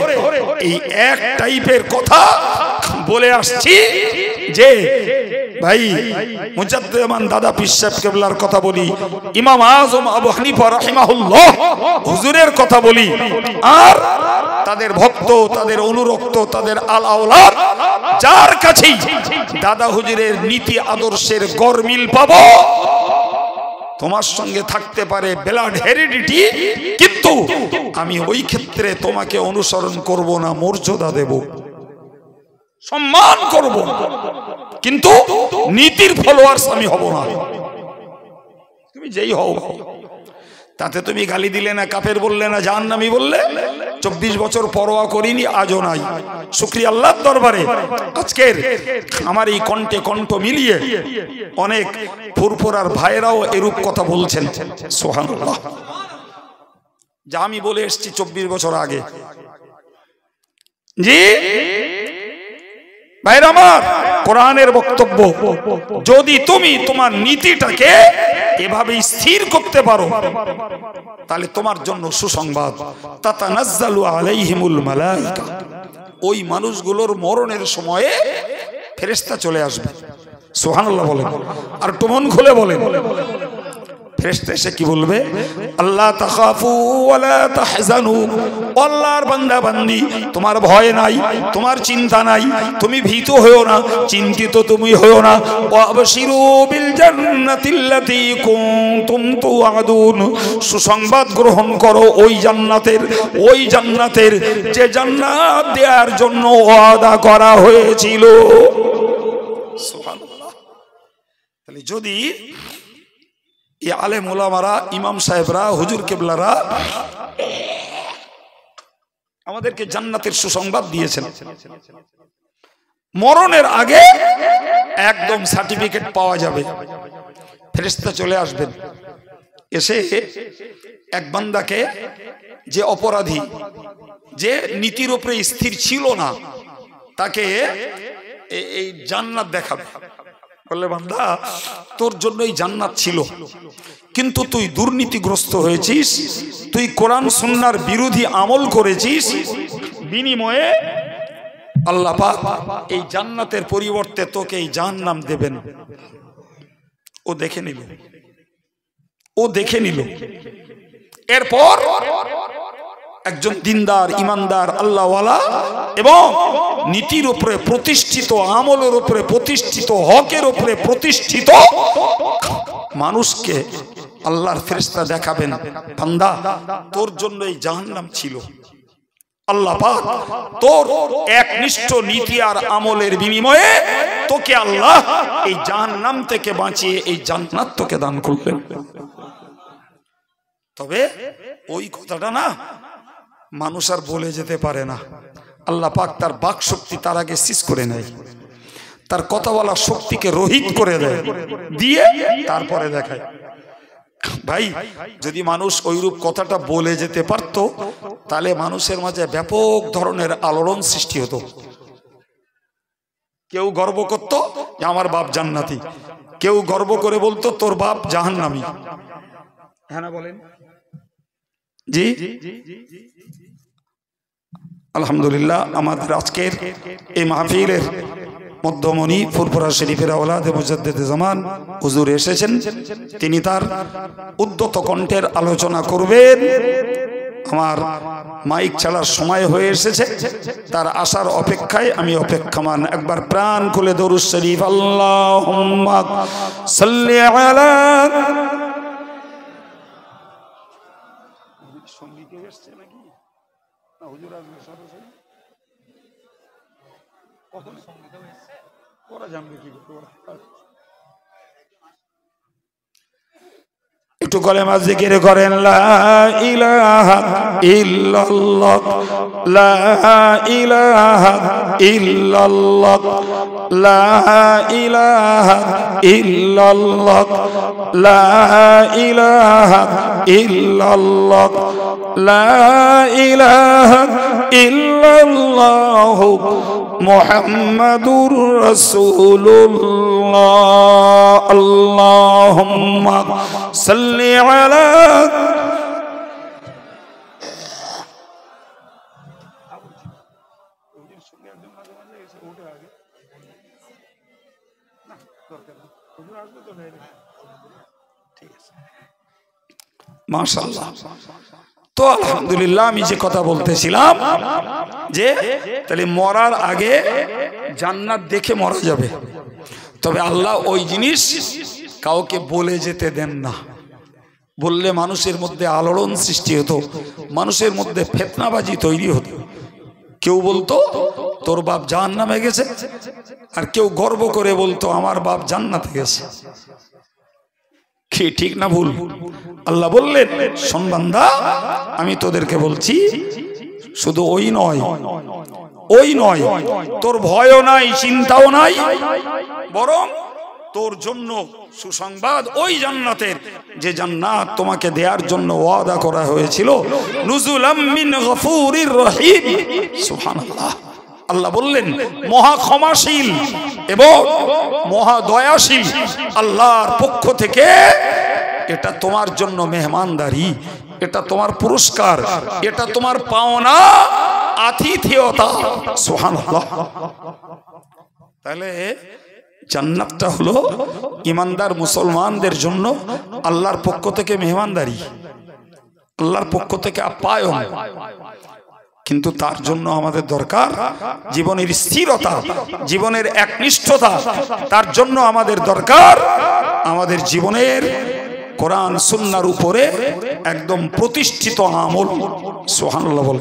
এই এক টাইপের কথা বলে আসছি যে ভাই মুজাদ্দিদ দাদা পীর সাহেব কেবলার কথা বলি, ইমাম আজম আবু হানিফা রাহিমাহুল্লাহ হুজুরের কথা বলি, আর তাদের ভক্ত, তাদের অনুরক্ত, তাদের আলাওলাদ যার কাছেই দাদা হুজুরের নীতি আদর্শের গরমিল পাবো। তোমার সঙ্গে থাকতে পারে ব্লাড হেরিডিটি, কিন্তু আমি ওই ক্ষেত্রে তোমাকে অনুসরণ করব না, মর্যাদা দেব, সম্মান করব, কিন্তু নীতির ফলোয়ার্স আমি হব না। তুমি যেই হও, তাতে তুমি গালি দিলে না, কাফের বললে না, জাহান্নামী বললে, 24 বছর পরোয়া করিনি, আজও নাই। শুকরিয়া আল্লাহর দরবারে আজকের আমার এই কণ্ঠে কণ্ঠ মিলিয়ে অনেক ফুরফুরার ভাইরাও এরূপ কথা বলছেন। সুবহানাল্লাহ। যা আমি বলে এসেছি 24 বছর আগে। জি ভাইরা আমার, কোরআনের বক্তব্য, যদি তুমি তোমার নীতিটাকে এভাবে স্থির করতে পারো তাহলে তোমার জন্য সুসংবাদ, তাতানাজ্জালু আলাইহিমুল মালায়েকা, ওই মানুষগুলোর মরণের সময়ে ফেরেশতা চলে আসবে। সুবহানাল্লাহ বলেন, আর একটু মন খুলে বলেন। ফেরেশতা এসে কি বলবে? আল্লাহ তাখাফু ওয়ালা তাহজানু, আল্লাহর বান্দা বান্দি তোমার ভয় নাই, তোমার চিন্তা নাই, তুমি ভীত হয়ো না, চিন্তিত তুমি হয়ো না। ওয়াবশিরু বিল জান্নাতিল্লাতী কুনতুম তুআদুন, সুসংবাদ গ্রহণ করো ওই জান্নাতের যে জান্নাত দেওয়ার জন্য ওয়াদা করা হয়েছিল। সুবহানাল্লাহ। তাহলে যদি এই আলেম ওলামারা, ইমাম সাহেবরা, হুজুর কেবলারা আমাদেরকে জান্নাতের সুসংবাদ দিয়েছেন, মরণের আগে একদম সার্টিফিকেট পাওয়া যাবে। ফেরেশতা চলে আসবেন, এসে এক বান্দাকে, যে অপরাধী, যে নীতির উপরে স্থির ছিল না, তাকে এই জান্নাত দেখাবে। বললে বান্দা তোর জন্য এই জান্নাত ছিল, কিন্তু তুই দুর্নীতিগ্রস্ত হয়েছিস, তুই কোরআন সুন্নাহর বিরোধী আমল করেছিস, বিনিময়ে আল্লাহ পাক এই জান্নাতের পরিবর্তে তোকে এই জাহান্নাম দেবেন। ও দেখে নিল। এরপর একজন দিনদার, ইমানদার, আল্লাহওয়ালা এবং নীতির উপরে প্রতিষ্ঠিত, আমলের উপরে প্রতিষ্ঠিত, হকের উপরে প্রতিষ্ঠিত মানুষকে আল্লাহর ফেরেশতা দেখাবেন, বান্দা তোর জন্য এই জাহান্নাম ছিল, আল্লাহ পাক তোর একনিষ্ঠ নীতি আর আমলের বিনিময়ে তোকে আল্লাহ এই জাহান্নাম থেকে বাঁচিয়ে এই জান্নাত তোকে দান করলেন। তবে ওই কথাটা না মানুষ আর বলে যেতে পারে না। আল্লাহ পাক তার বাক শক্তি তার আগে সিজ করে নেয়, তার কথা বলার শক্তিকে রহিত করে দেয়, দিয়ে তারপরে দেখায়। ভাই যদি মানুষ ওইরূপ কথাটা বলে যেতে পারত, তাহলে মানুষের মাঝে ব্যাপক ধরনের আলোড়ন সৃষ্টি হতো। কেউ গর্ব করত যে আমার বাপ জান্নাতি, কেউ গর্ব করে বলতো তোর বাপ জাহান্নামী। হ্যাঁ না বলেন? জি আলহামদুলিল্লাহ, আমাদের আজকের এই মাহফিলের মধ্যমণি ফুরফুরা শরীফের আওলাদে মুজাদ্দিদে জামান হুজুর এসেছেন। তিনি তার উদ্যত কণ্ঠের আলোচনা করবেন। আমার মাইক ছাড়ার সময় হয়ে এসেছে, তার আসার অপেক্ষায় আমি অপেক্ষমান। একবার প্রাণ খুলে দরুদ শরীফ আল্লাহুম্মা সাল্লি আলা। একটু কলেমা জিকির করেন, লা ইলাহা ইল্লাল্লাহ, লা ইলাহা ইল্লাল্লাহ, লা ইলাহা ইল্লাল্লাহ, লা ইলাহা ইল্লাল্লাহ, লা ইলাহা ইল্লাল্লাহ মুহাম্মাদুর রাসূলুল্লাহ। আল্লাহুম্মা সাল্লি আলা। মাশাআল্লাহ। তো আলহামদুলিল্লাহ, আমি যে কথা বলতেছিলাম যে তাহলে মরার আগে জান্নাত দেখে মরা যাবে, তবে আল্লাহ ওই জিনিস কাউকে বলে যেতে দেন না। বললে মানুষের মধ্যে আলোড়ন সৃষ্টি হতো, মানুষের মধ্যে ফিতনাবাজি তৈরি হতো। কেউ বলতো তোর বাপ জাহান্নামে গেছে, আর কেউ গর্ব করে বলতো আমার বাপ জান্নাতে গেছে। কি ঠিক না ভুল? আল্লাহ বললেন, শোন বান্দা, আমি তোদেরকে বলছি শুধু ওই নয়, তোর ভয়ও নাই, চিন্তাও নাই, বরং তোর জন্য সুসংবাদ ওই জান্নাতের, যে জান্নাত তোমাকে দেওয়ার জন্য ওয়াদা করা হয়েছিল। নুজুলাম মিন গফুরির রহিম। সুবহানাল্লাহ। আল্লাহ বললেন, মহা ক্ষমাশীল এবং মহা দয়াশীল আল্লাহর পক্ষ থেকে এটা তোমার জন্য মেহমানদারি, এটা তোমার পুরস্কার, এটা তোমার পাওনা আতিথেয়তা। সুবহানাল্লাহ। তাহলে জান্নাতটা হলো ইমানদার মুসলমানদের জন্য আল্লাহর পক্ষ থেকে মেহমানদারি, আল্লাহর পক্ষ থেকে আপ্যায়ন। কিন্তু তার জন্য আমাদের দরকার জীবনের স্থিরতা, জীবনের একনিষ্ঠতা। তার জন্য আমাদের দরকার আমাদের জীবনের কোরআন সুন্নাহর উপরে একদম প্রতিষ্ঠিত আমল। সুবহানাল্লাহ বল।